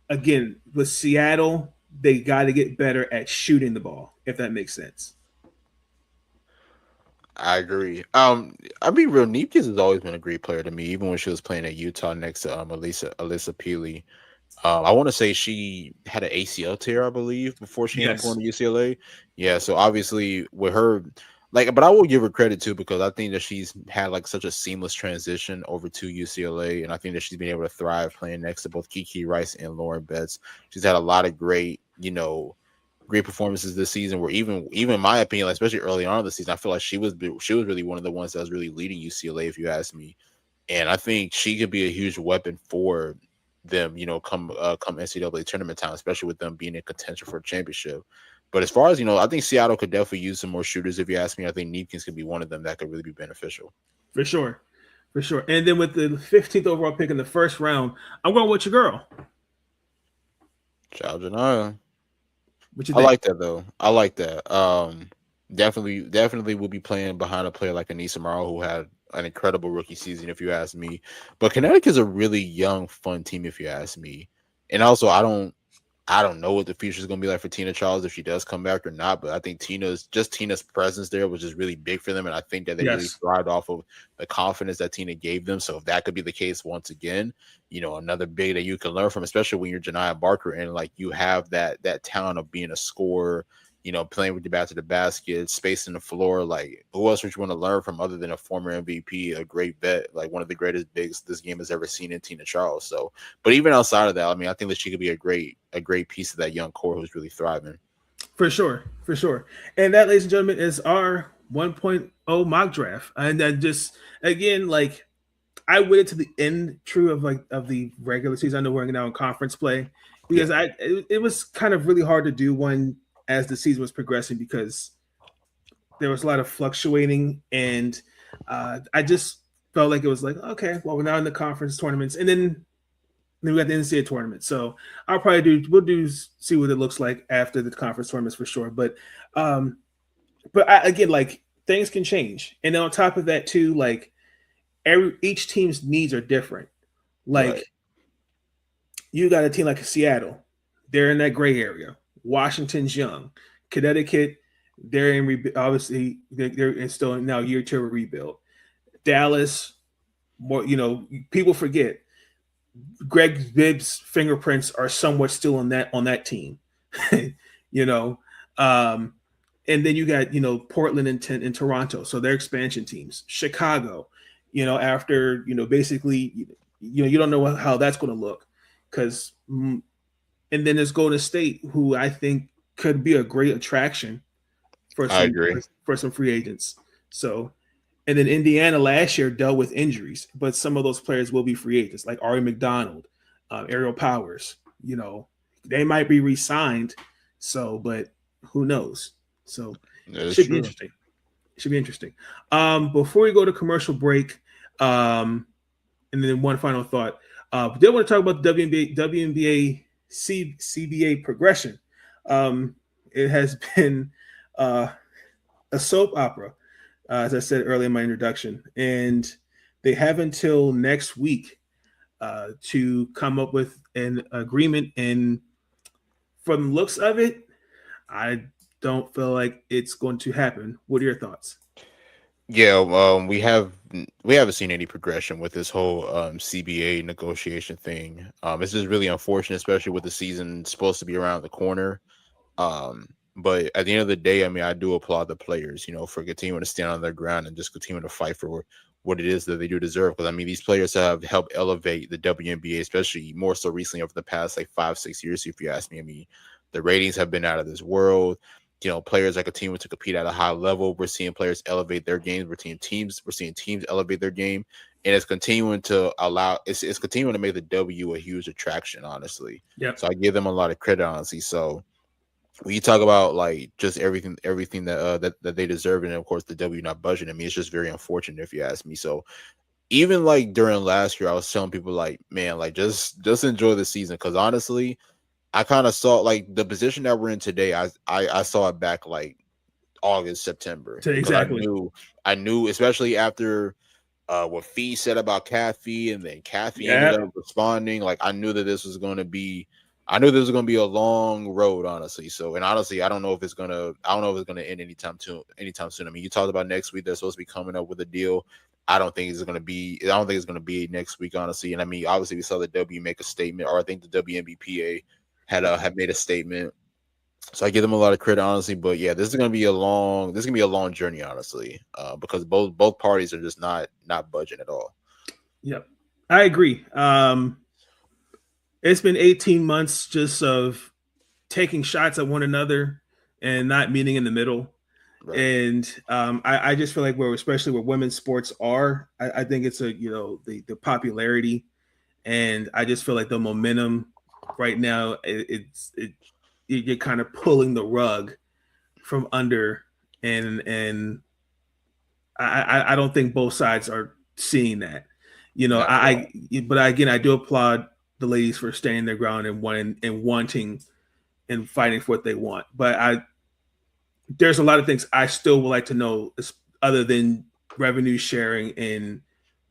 [SPEAKER 2] again with Seattle, they got to get better at shooting the ball, if that makes sense.
[SPEAKER 3] I agree. I mean, real Neepkins has always been a great player to me, even when she was playing at Utah next to Alyssa Peely. I want to say she had an ACL tear, I believe, before she ended up going to UCLA. Yeah, so obviously with her, but I will give her credit too, because I think that she's had like such a seamless transition over to UCLA, and I think that she's been able to thrive playing next to both Kiki Rice and Lauren Betts. She's had a lot of great, great performances this season, where even in my opinion, especially early on in the season, I feel like she was really one of the ones that was really leading UCLA, if you ask me. And I think she could be a huge weapon for them, come NCAA tournament time, especially with them being in contention for a championship. But as far as, I think Seattle could definitely use some more shooters, if you ask me. I think Neepkins could be one of them that could really be beneficial.
[SPEAKER 2] For sure. And then with the 15th overall pick in the first round, I'm going with your girl.
[SPEAKER 3] Child Janaya. I like that, though. I like that. Definitely will be playing behind a player like Anissa Morrow, who had an incredible rookie season, if you ask me. But Connecticut is a really young, fun team, if you ask me. And also, I don't know what the future is going to be like for Tina Charles, if she does come back or not. But I think Tina's presence there was just really big for them, and I think that they really thrived off of the confidence that Tina gave them. So if that could be the case once again, another big that you can learn from, especially when you're Janiyah Barker and like you have that talent of being a scorer, playing with your back to the basket, spacing the floor. Like, who else would you want to learn from other than a former MVP, a great vet, like one of the greatest bigs this game has ever seen in Tina Charles? So, but even outside of that, I mean, I think that she could be a great piece of that young core who's really thriving.
[SPEAKER 2] For sure. And that, ladies and gentlemen, is our 1.0 mock draft. And I just, again, like, I waited to the end of the regular season. I know we're now in conference play, because it was kind of really hard to do one as the season was progressing, because there was a lot of fluctuating, and I just felt like it was like, okay, well, we're now in the conference tournaments, and then we got the NCAA tournament. So we'll see what it looks like after the conference tournaments for sure. But again, like, things can change, and then on top of that too, like, each team's needs are different. Like, you got a team like Seattle, they're in that gray area. Washington's young. Connecticut, they're in obviously they're still now year two of rebuild. Dallas, more, people forget Greg Bibbs' fingerprints are somewhat still on that team. And then you got Portland and Toronto, so they're expansion teams. Chicago, after basically you don't know how that's going to look, because. And then there's Golden State, who I think could be a great attraction for some free agents. So, and then Indiana last year dealt with injuries, but some of those players will be free agents, like Ari McDonald, Ariel Powers. They might be re-signed. So, but who knows? So, it should be interesting. Should be interesting. Before we go to commercial break, and then one final thought. Did want to talk about the WNBA CBA progression. It has been a soap opera, as I said earlier in my introduction, and They have until next week to come up with an agreement. And from the looks of it, I don't feel like it's going to happen. What are your thoughts?
[SPEAKER 3] Yeah, we haven't seen any progression with this whole CBA negotiation thing. It's just really unfortunate, especially with the season supposed to be around the corner. But at the end of the day, I mean, I do applaud the players, for continuing to stand on their ground and just continue to fight for what it is that they do deserve. Because I mean, these players have helped elevate the WNBA, especially more so recently over the past like 5-6 years. If you ask me, I mean, the ratings have been out of this world. Players are continuing to compete at a high level. We're seeing players elevate their games. We're seeing teams elevate their game, and it's continuing to it's continuing to make the W a huge attraction, honestly.
[SPEAKER 2] Yeah.
[SPEAKER 3] So I give them a lot of credit, honestly. So when you talk about like just everything that they deserve, and of course the W not budgeting, I mean, it's just very unfortunate if you ask me. So even like during last year, I was telling people like, man, like just enjoy the season, because honestly, I kind of saw like the position that we're in today. I saw it back like August, September.
[SPEAKER 2] Exactly.
[SPEAKER 3] I knew, especially after what Fee said about Kathy, and then Kathy ended up responding. Like I knew that this was going to be a long road, honestly. So, and honestly, I don't know if it's going to end anytime soon. I mean, you talked about next week. They're supposed to be coming up with a deal. I don't think it's going to be next week, honestly. And I mean, obviously, we saw the W make a statement, or I think the WNBPA had made a statement. So I give them a lot of credit, honestly. But yeah, this is gonna be a long journey, honestly, because both parties are just not budging at all.
[SPEAKER 2] Yep, I agree. It's been 18 months just of taking shots at one another and not meeting in the middle. Right. And I just feel like especially where women's sports are, I think it's the popularity, and I just feel like the momentum right now, you're kind of pulling the rug from under, and I don't think both sides are seeing that. But again, I do applaud the ladies for staying their ground and wanting and fighting for what they want. But there's a lot of things I still would like to know, other than revenue sharing and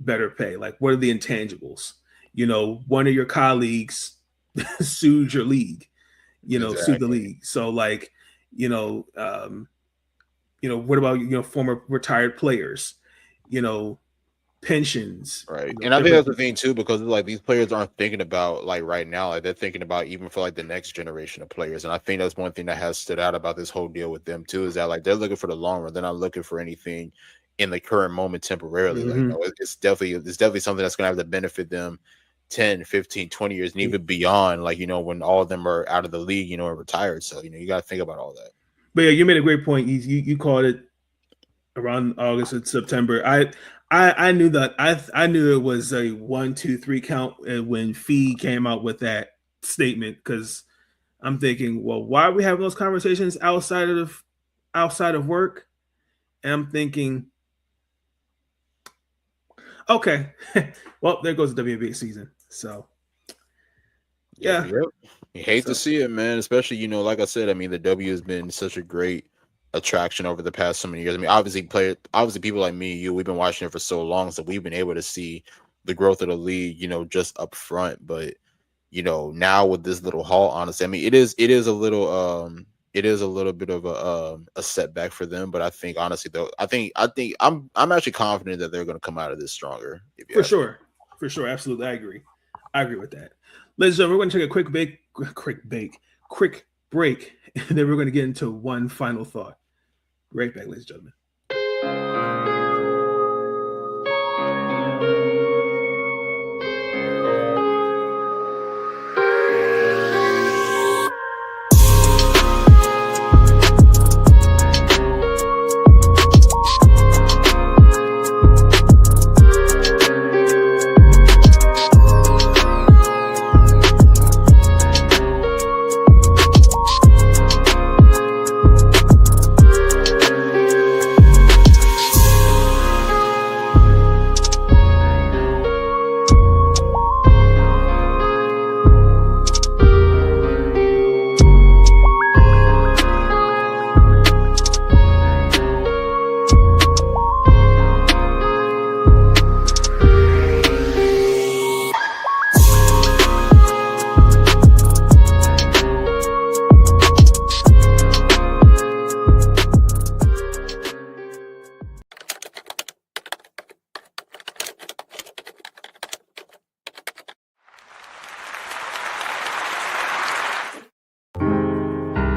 [SPEAKER 2] better pay. Like, what are the intangibles? One of your colleagues sued your league,
[SPEAKER 3] Exactly.
[SPEAKER 2] sued the league. So like, what about, former retired players, pensions.
[SPEAKER 3] Right. And I think that's the thing too, because like these players aren't thinking about like right now, like they're thinking about even for like the next generation of players. And I think that's one thing that has stood out about this whole deal with them too, is that like they're looking for the long run. They're not looking for anything in the current moment temporarily.
[SPEAKER 2] Mm-hmm.
[SPEAKER 3] Like, it's definitely something that's going to have to benefit them 10, 15, 20 years and even beyond, like, when all of them are out of the league, and retired. So, you got to think about all that.
[SPEAKER 2] But yeah, you made a great point. You called it around August and September. I knew that. I knew it was a 1, 2, 3 count when Fee came out with that statement, because I'm thinking, well, why are we having those conversations outside of work? And I'm thinking, okay, well, there goes the WNBA season. So, yeah.
[SPEAKER 3] Yep. You hate to see it, man. Especially, like I said, I mean, the W has been such a great attraction over the past so many years. I mean, obviously people like me, we've been watching it for so long, so we've been able to see the growth of the league, just up front. But, now with this little halt, honestly, I mean, it is a little bit of a setback for them. But I think, honestly, though, I'm actually confident that they're going to come out of this stronger.
[SPEAKER 2] For sure. Absolutely. I agree with that. Ladies and gentlemen, we're going to take a quick break, and then we're going to get into one final thought. Right back, ladies and gentlemen.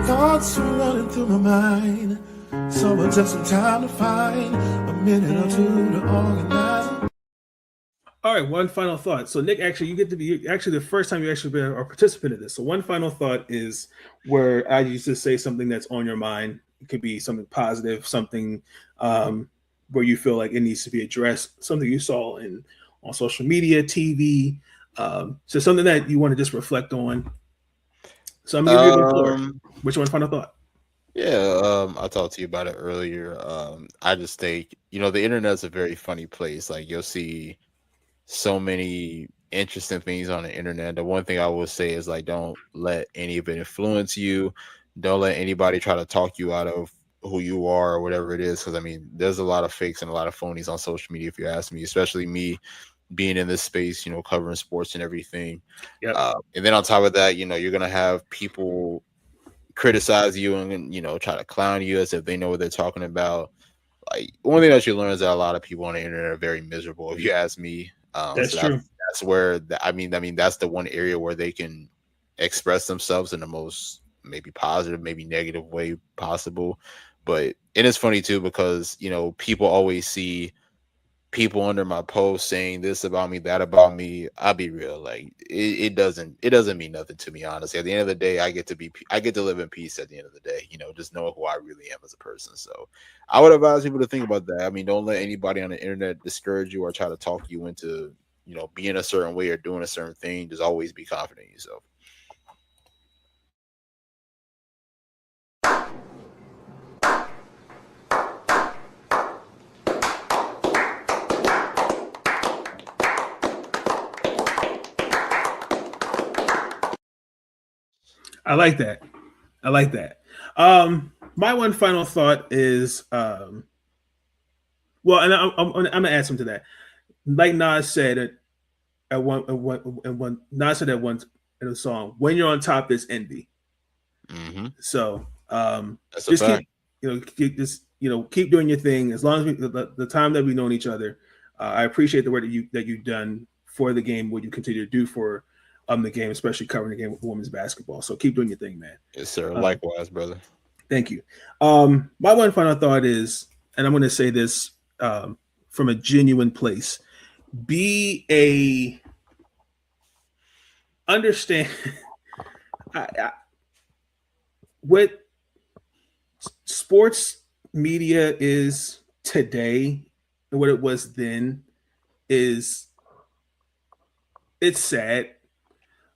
[SPEAKER 4] Thoughts are running through my mind. So I took some time to find a minute or two to organize.
[SPEAKER 2] All right, one final thought. So, Nick, actually, you get to be actually the first time you actually been a participant in this. So, one final thought is where I used to say something that's on your mind. It could be something positive, something where you feel like it needs to be addressed, something you saw on social media, TV. So, something that you want to just reflect on. So, I'm going to give you the floor. Which one final thought?
[SPEAKER 3] Yeah, I talked to you about it earlier. I just think, the internet's a very funny place. Like, you'll see so many interesting things on the internet. The one thing I will say is, like, don't let any of it influence you. Don't let anybody try to talk you out of who you are or whatever it is. Because, I mean, there's a lot of fakes and a lot of phonies on social media, if you ask me, especially me being in this space, covering sports and everything.
[SPEAKER 2] Yep.
[SPEAKER 3] And then on top of that, you're going to have people criticize you and try to clown you as if they know what they're talking about. Like, one thing that you learn is that a lot of people on the internet are very miserable, if you ask me.
[SPEAKER 2] That's true.
[SPEAKER 3] That's where I mean that's the one area where they can express themselves in the most maybe positive, maybe negative way possible. But it is funny too, because people always see people under my post saying this about me, that about me. I'll be real, like it doesn't mean nothing to me, honestly. At the end of the day, I get to live in peace at the end of the day, just know who I really am as a person. So I would advise people to think about that. I mean, don't let anybody on the internet discourage you or try to talk you into being a certain way or doing a certain thing. Just always be confident in yourself.
[SPEAKER 2] I like that. My one final thought is, and I'm gonna add something to that. Like Nas said at one Nas said at once in a song, "When you're on top, there's envy."
[SPEAKER 3] Mm-hmm.
[SPEAKER 2] So
[SPEAKER 3] That's
[SPEAKER 2] just
[SPEAKER 3] a fact.
[SPEAKER 2] keep doing your thing. As long as the time that we've known each other, I appreciate the work that you've done for the game, what you continue to do for the game, especially covering the game with women's basketball. So keep doing your thing, man.
[SPEAKER 3] Yes, sir. Likewise, brother.
[SPEAKER 2] Thank you. My one final thought is, and I'm going to say this from a genuine place: understand what sports media is today and what it was then is it's sad.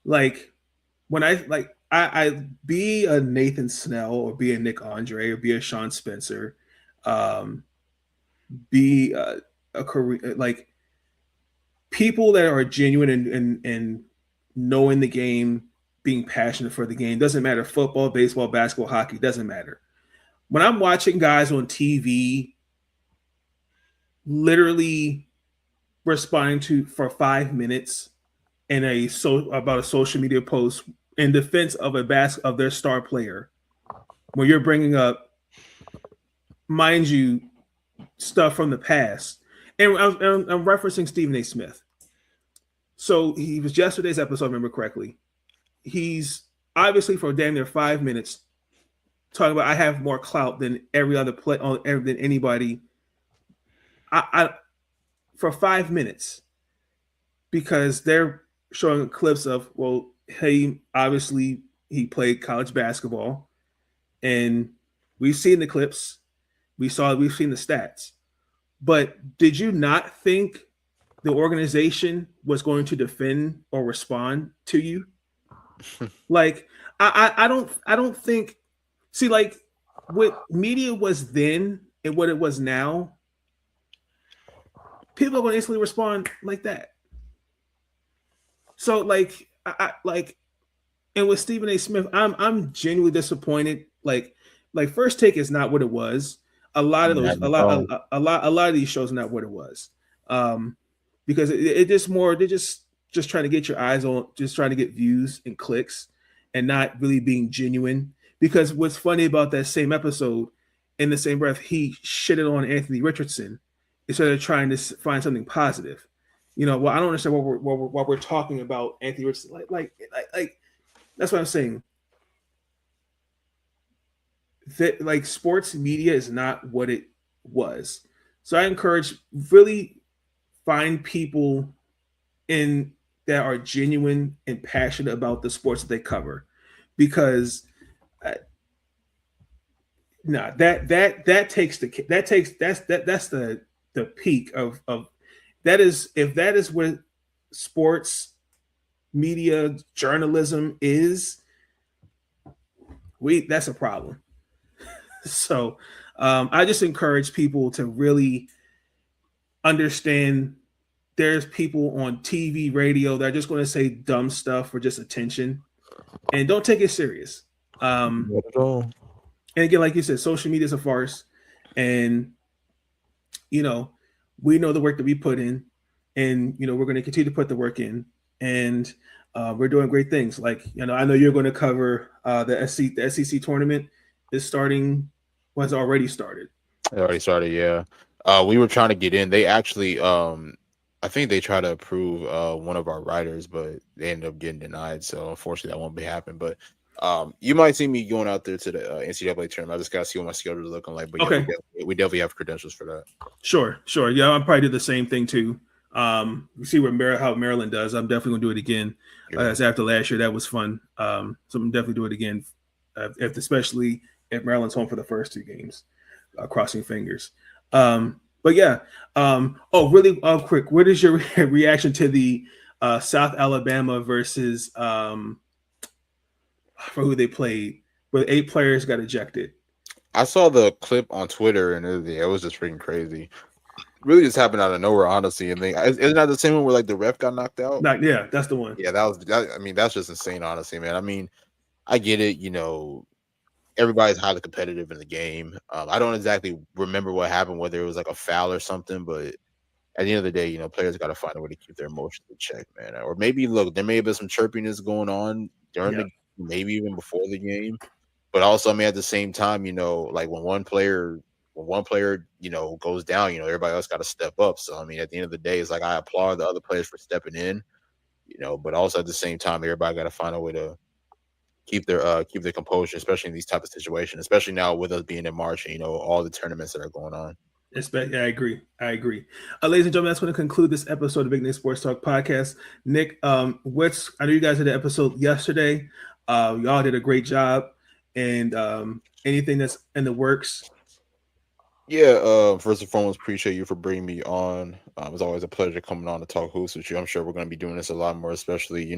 [SPEAKER 2] Like when I be a Nathan Snell or be a Nick Andre or be a Sean Spencer, be a career like people that are genuine and knowing the game, being passionate for the game. Doesn't matter football, baseball, basketball, hockey, doesn't matter. When I'm watching guys on TV literally responding for 5 minutes in about a social media post in defense of of their star player, when you're bringing up, mind you, stuff from the past, and I'm referencing Stephen A. Smith. So he was yesterday's episode, if I remember correctly. He's obviously for damn near 5 minutes talking about I have more clout than every other than anybody. I for 5 minutes because they're showing clips of, well, hey, obviously he played college basketball, and we've seen the clips, we've seen the stats. But did you not think the organization was going to defend or respond to you? Like, I don't think. See, like what media was then and what it was now, people are going to instantly respond like that. So, like, and with Stephen A. Smith, I'm genuinely disappointed. Like First Take is not what it was. A lot of these shows are not what it was. Because it just more they're just trying to get your eyes on, just trying to get views and clicks, and not really being genuine. Because what's funny about that same episode, in the same breath, he shitted on Anthony Richardson instead of trying to find something positive. Well, I don't understand what we're talking about Anthony Richardson. Like that's what I'm saying. that like sports media is not what it was. So I encourage really find people in that are genuine and passionate about the sports that they cover, because that's the peak of that is, if that is what sports media journalism is, that's a problem. So I just encourage people to really understand there's people on TV, radio that are just going to say dumb stuff for just attention, and don't take it serious.
[SPEAKER 3] Not at all.
[SPEAKER 2] And again, like you said, social media is a farce, and we know the work that we put in, and we're going to continue to put the work in, and we're doing great things. Like I know you're going to cover the SEC tournament is starting. Was already started.
[SPEAKER 3] It already started, yeah. We were trying to get in. They actually, I think they tried to approve one of our writers, but they ended up getting denied. So unfortunately, that won't be happening. But you might see me going out there to the NCAA tournament. I just gotta see what my schedule is looking like. But
[SPEAKER 2] okay,
[SPEAKER 3] yeah, we definitely have credentials for that. Sure.
[SPEAKER 2] Yeah, I'll probably do the same thing too. We see how Maryland does. I'm definitely gonna do it again. As after last year, that was fun. So I'm definitely do it again, especially if Maryland's home for the first two games. Crossing fingers. But yeah. Really quick. What is your reaction to the South Alabama versus for who they played, where 8 players got ejected?
[SPEAKER 3] I saw the clip on Twitter and it was just freaking crazy. Really just happened out of nowhere, honestly. And isn't that the same one where like the ref got knocked out?
[SPEAKER 2] Yeah, that's the one.
[SPEAKER 3] Yeah, I mean, that's just insane, honestly, man. I mean, I get it, everybody's highly competitive in the game. I don't exactly remember what happened, whether it was like a foul or something, but at the end of the day, players got to find a way to keep their emotions in check, man. Or maybe, look, there may have been some chirpiness going on during the, maybe even before the game. But also, I mean, at the same time, like when one player, goes down, everybody else got to step up. So, I mean, at the end of the day, it's like I applaud the other players for stepping in, but also at the same time, everybody got to find a way to keep their composure, especially in these type of situations, especially now with us being in March and all the tournaments that are going on.
[SPEAKER 2] I agree. Ladies and gentlemen, that's going to conclude this episode of Big Nate Sports Talk Podcast. Nick, I know you guys did an episode yesterday. Y'all did a great job, and anything that's in the works?
[SPEAKER 3] Yeah, first and foremost, appreciate you for bringing me on. It was always a pleasure coming on to talk hoops with you. I'm sure we're going to be doing this a lot more, especially,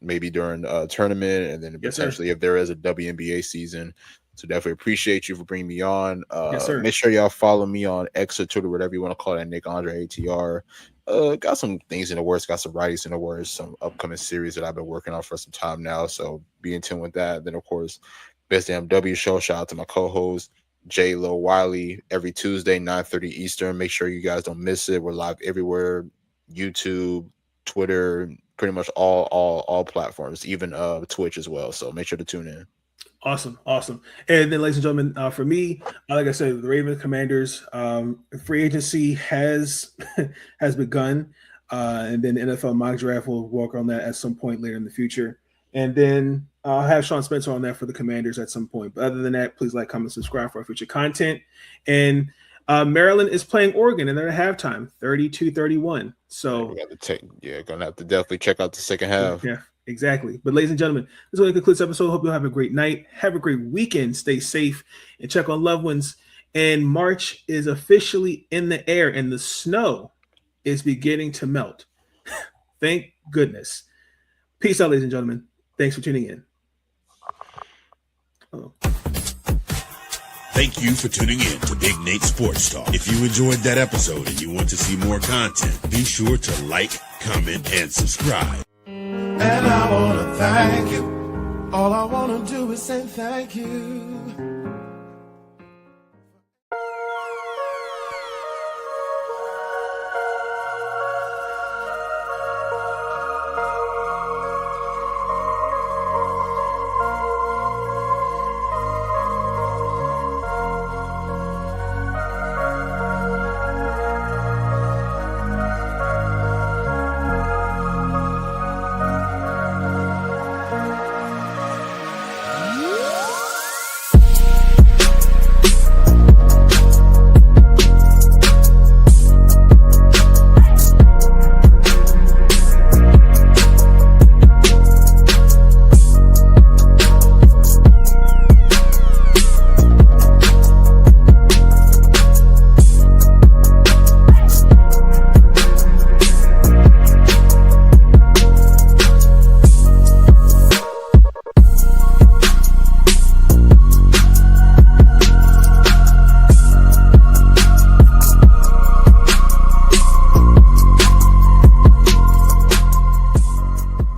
[SPEAKER 3] maybe during a tournament and then potentially if there is a WNBA season. So definitely appreciate you for bringing me on.
[SPEAKER 2] Yes, sir.
[SPEAKER 3] Make sure y'all follow me on X or Twitter, whatever you want to call it, Nick Andre ATR. Got some things in the works, got some writings in the works, some upcoming series that I've been working on for some time now. So be in tune with that. Then, of course, Best Damn W Show. Shout out to my co-host, J. Lo Wiley, every Tuesday, 9:30 Eastern. Make sure you guys don't miss it. We're live everywhere, YouTube, Twitter, pretty much all platforms, even Twitch as well. So make sure to tune in.
[SPEAKER 2] Awesome. And then, ladies and gentlemen, for me, like I said, the Ravens Commanders free agency has begun, and then the NFL mock draft will work on that at some point later in the future. And then I'll have Sean Spencer on that for the Commanders at some point. But other than that, please like, comment, subscribe for our future content. And Maryland is playing Oregon, and they're at halftime, 32-31. So
[SPEAKER 3] gonna have to definitely check out the second half.
[SPEAKER 2] Yeah, exactly. But ladies and gentlemen, this is going to conclude this episode. Hope you'll have a great night. Have a great weekend. Stay safe and check on loved ones. And March is officially in the air, and the snow is beginning to melt. Thank goodness. Peace out, ladies and gentlemen. Thanks for tuning in.
[SPEAKER 1] Thank you for tuning in to Big Nate Sports Talk. If you enjoyed that episode and you want to see more content, be sure to like, comment, and subscribe.
[SPEAKER 4] And I want to thank you. All I want to do is say thank you.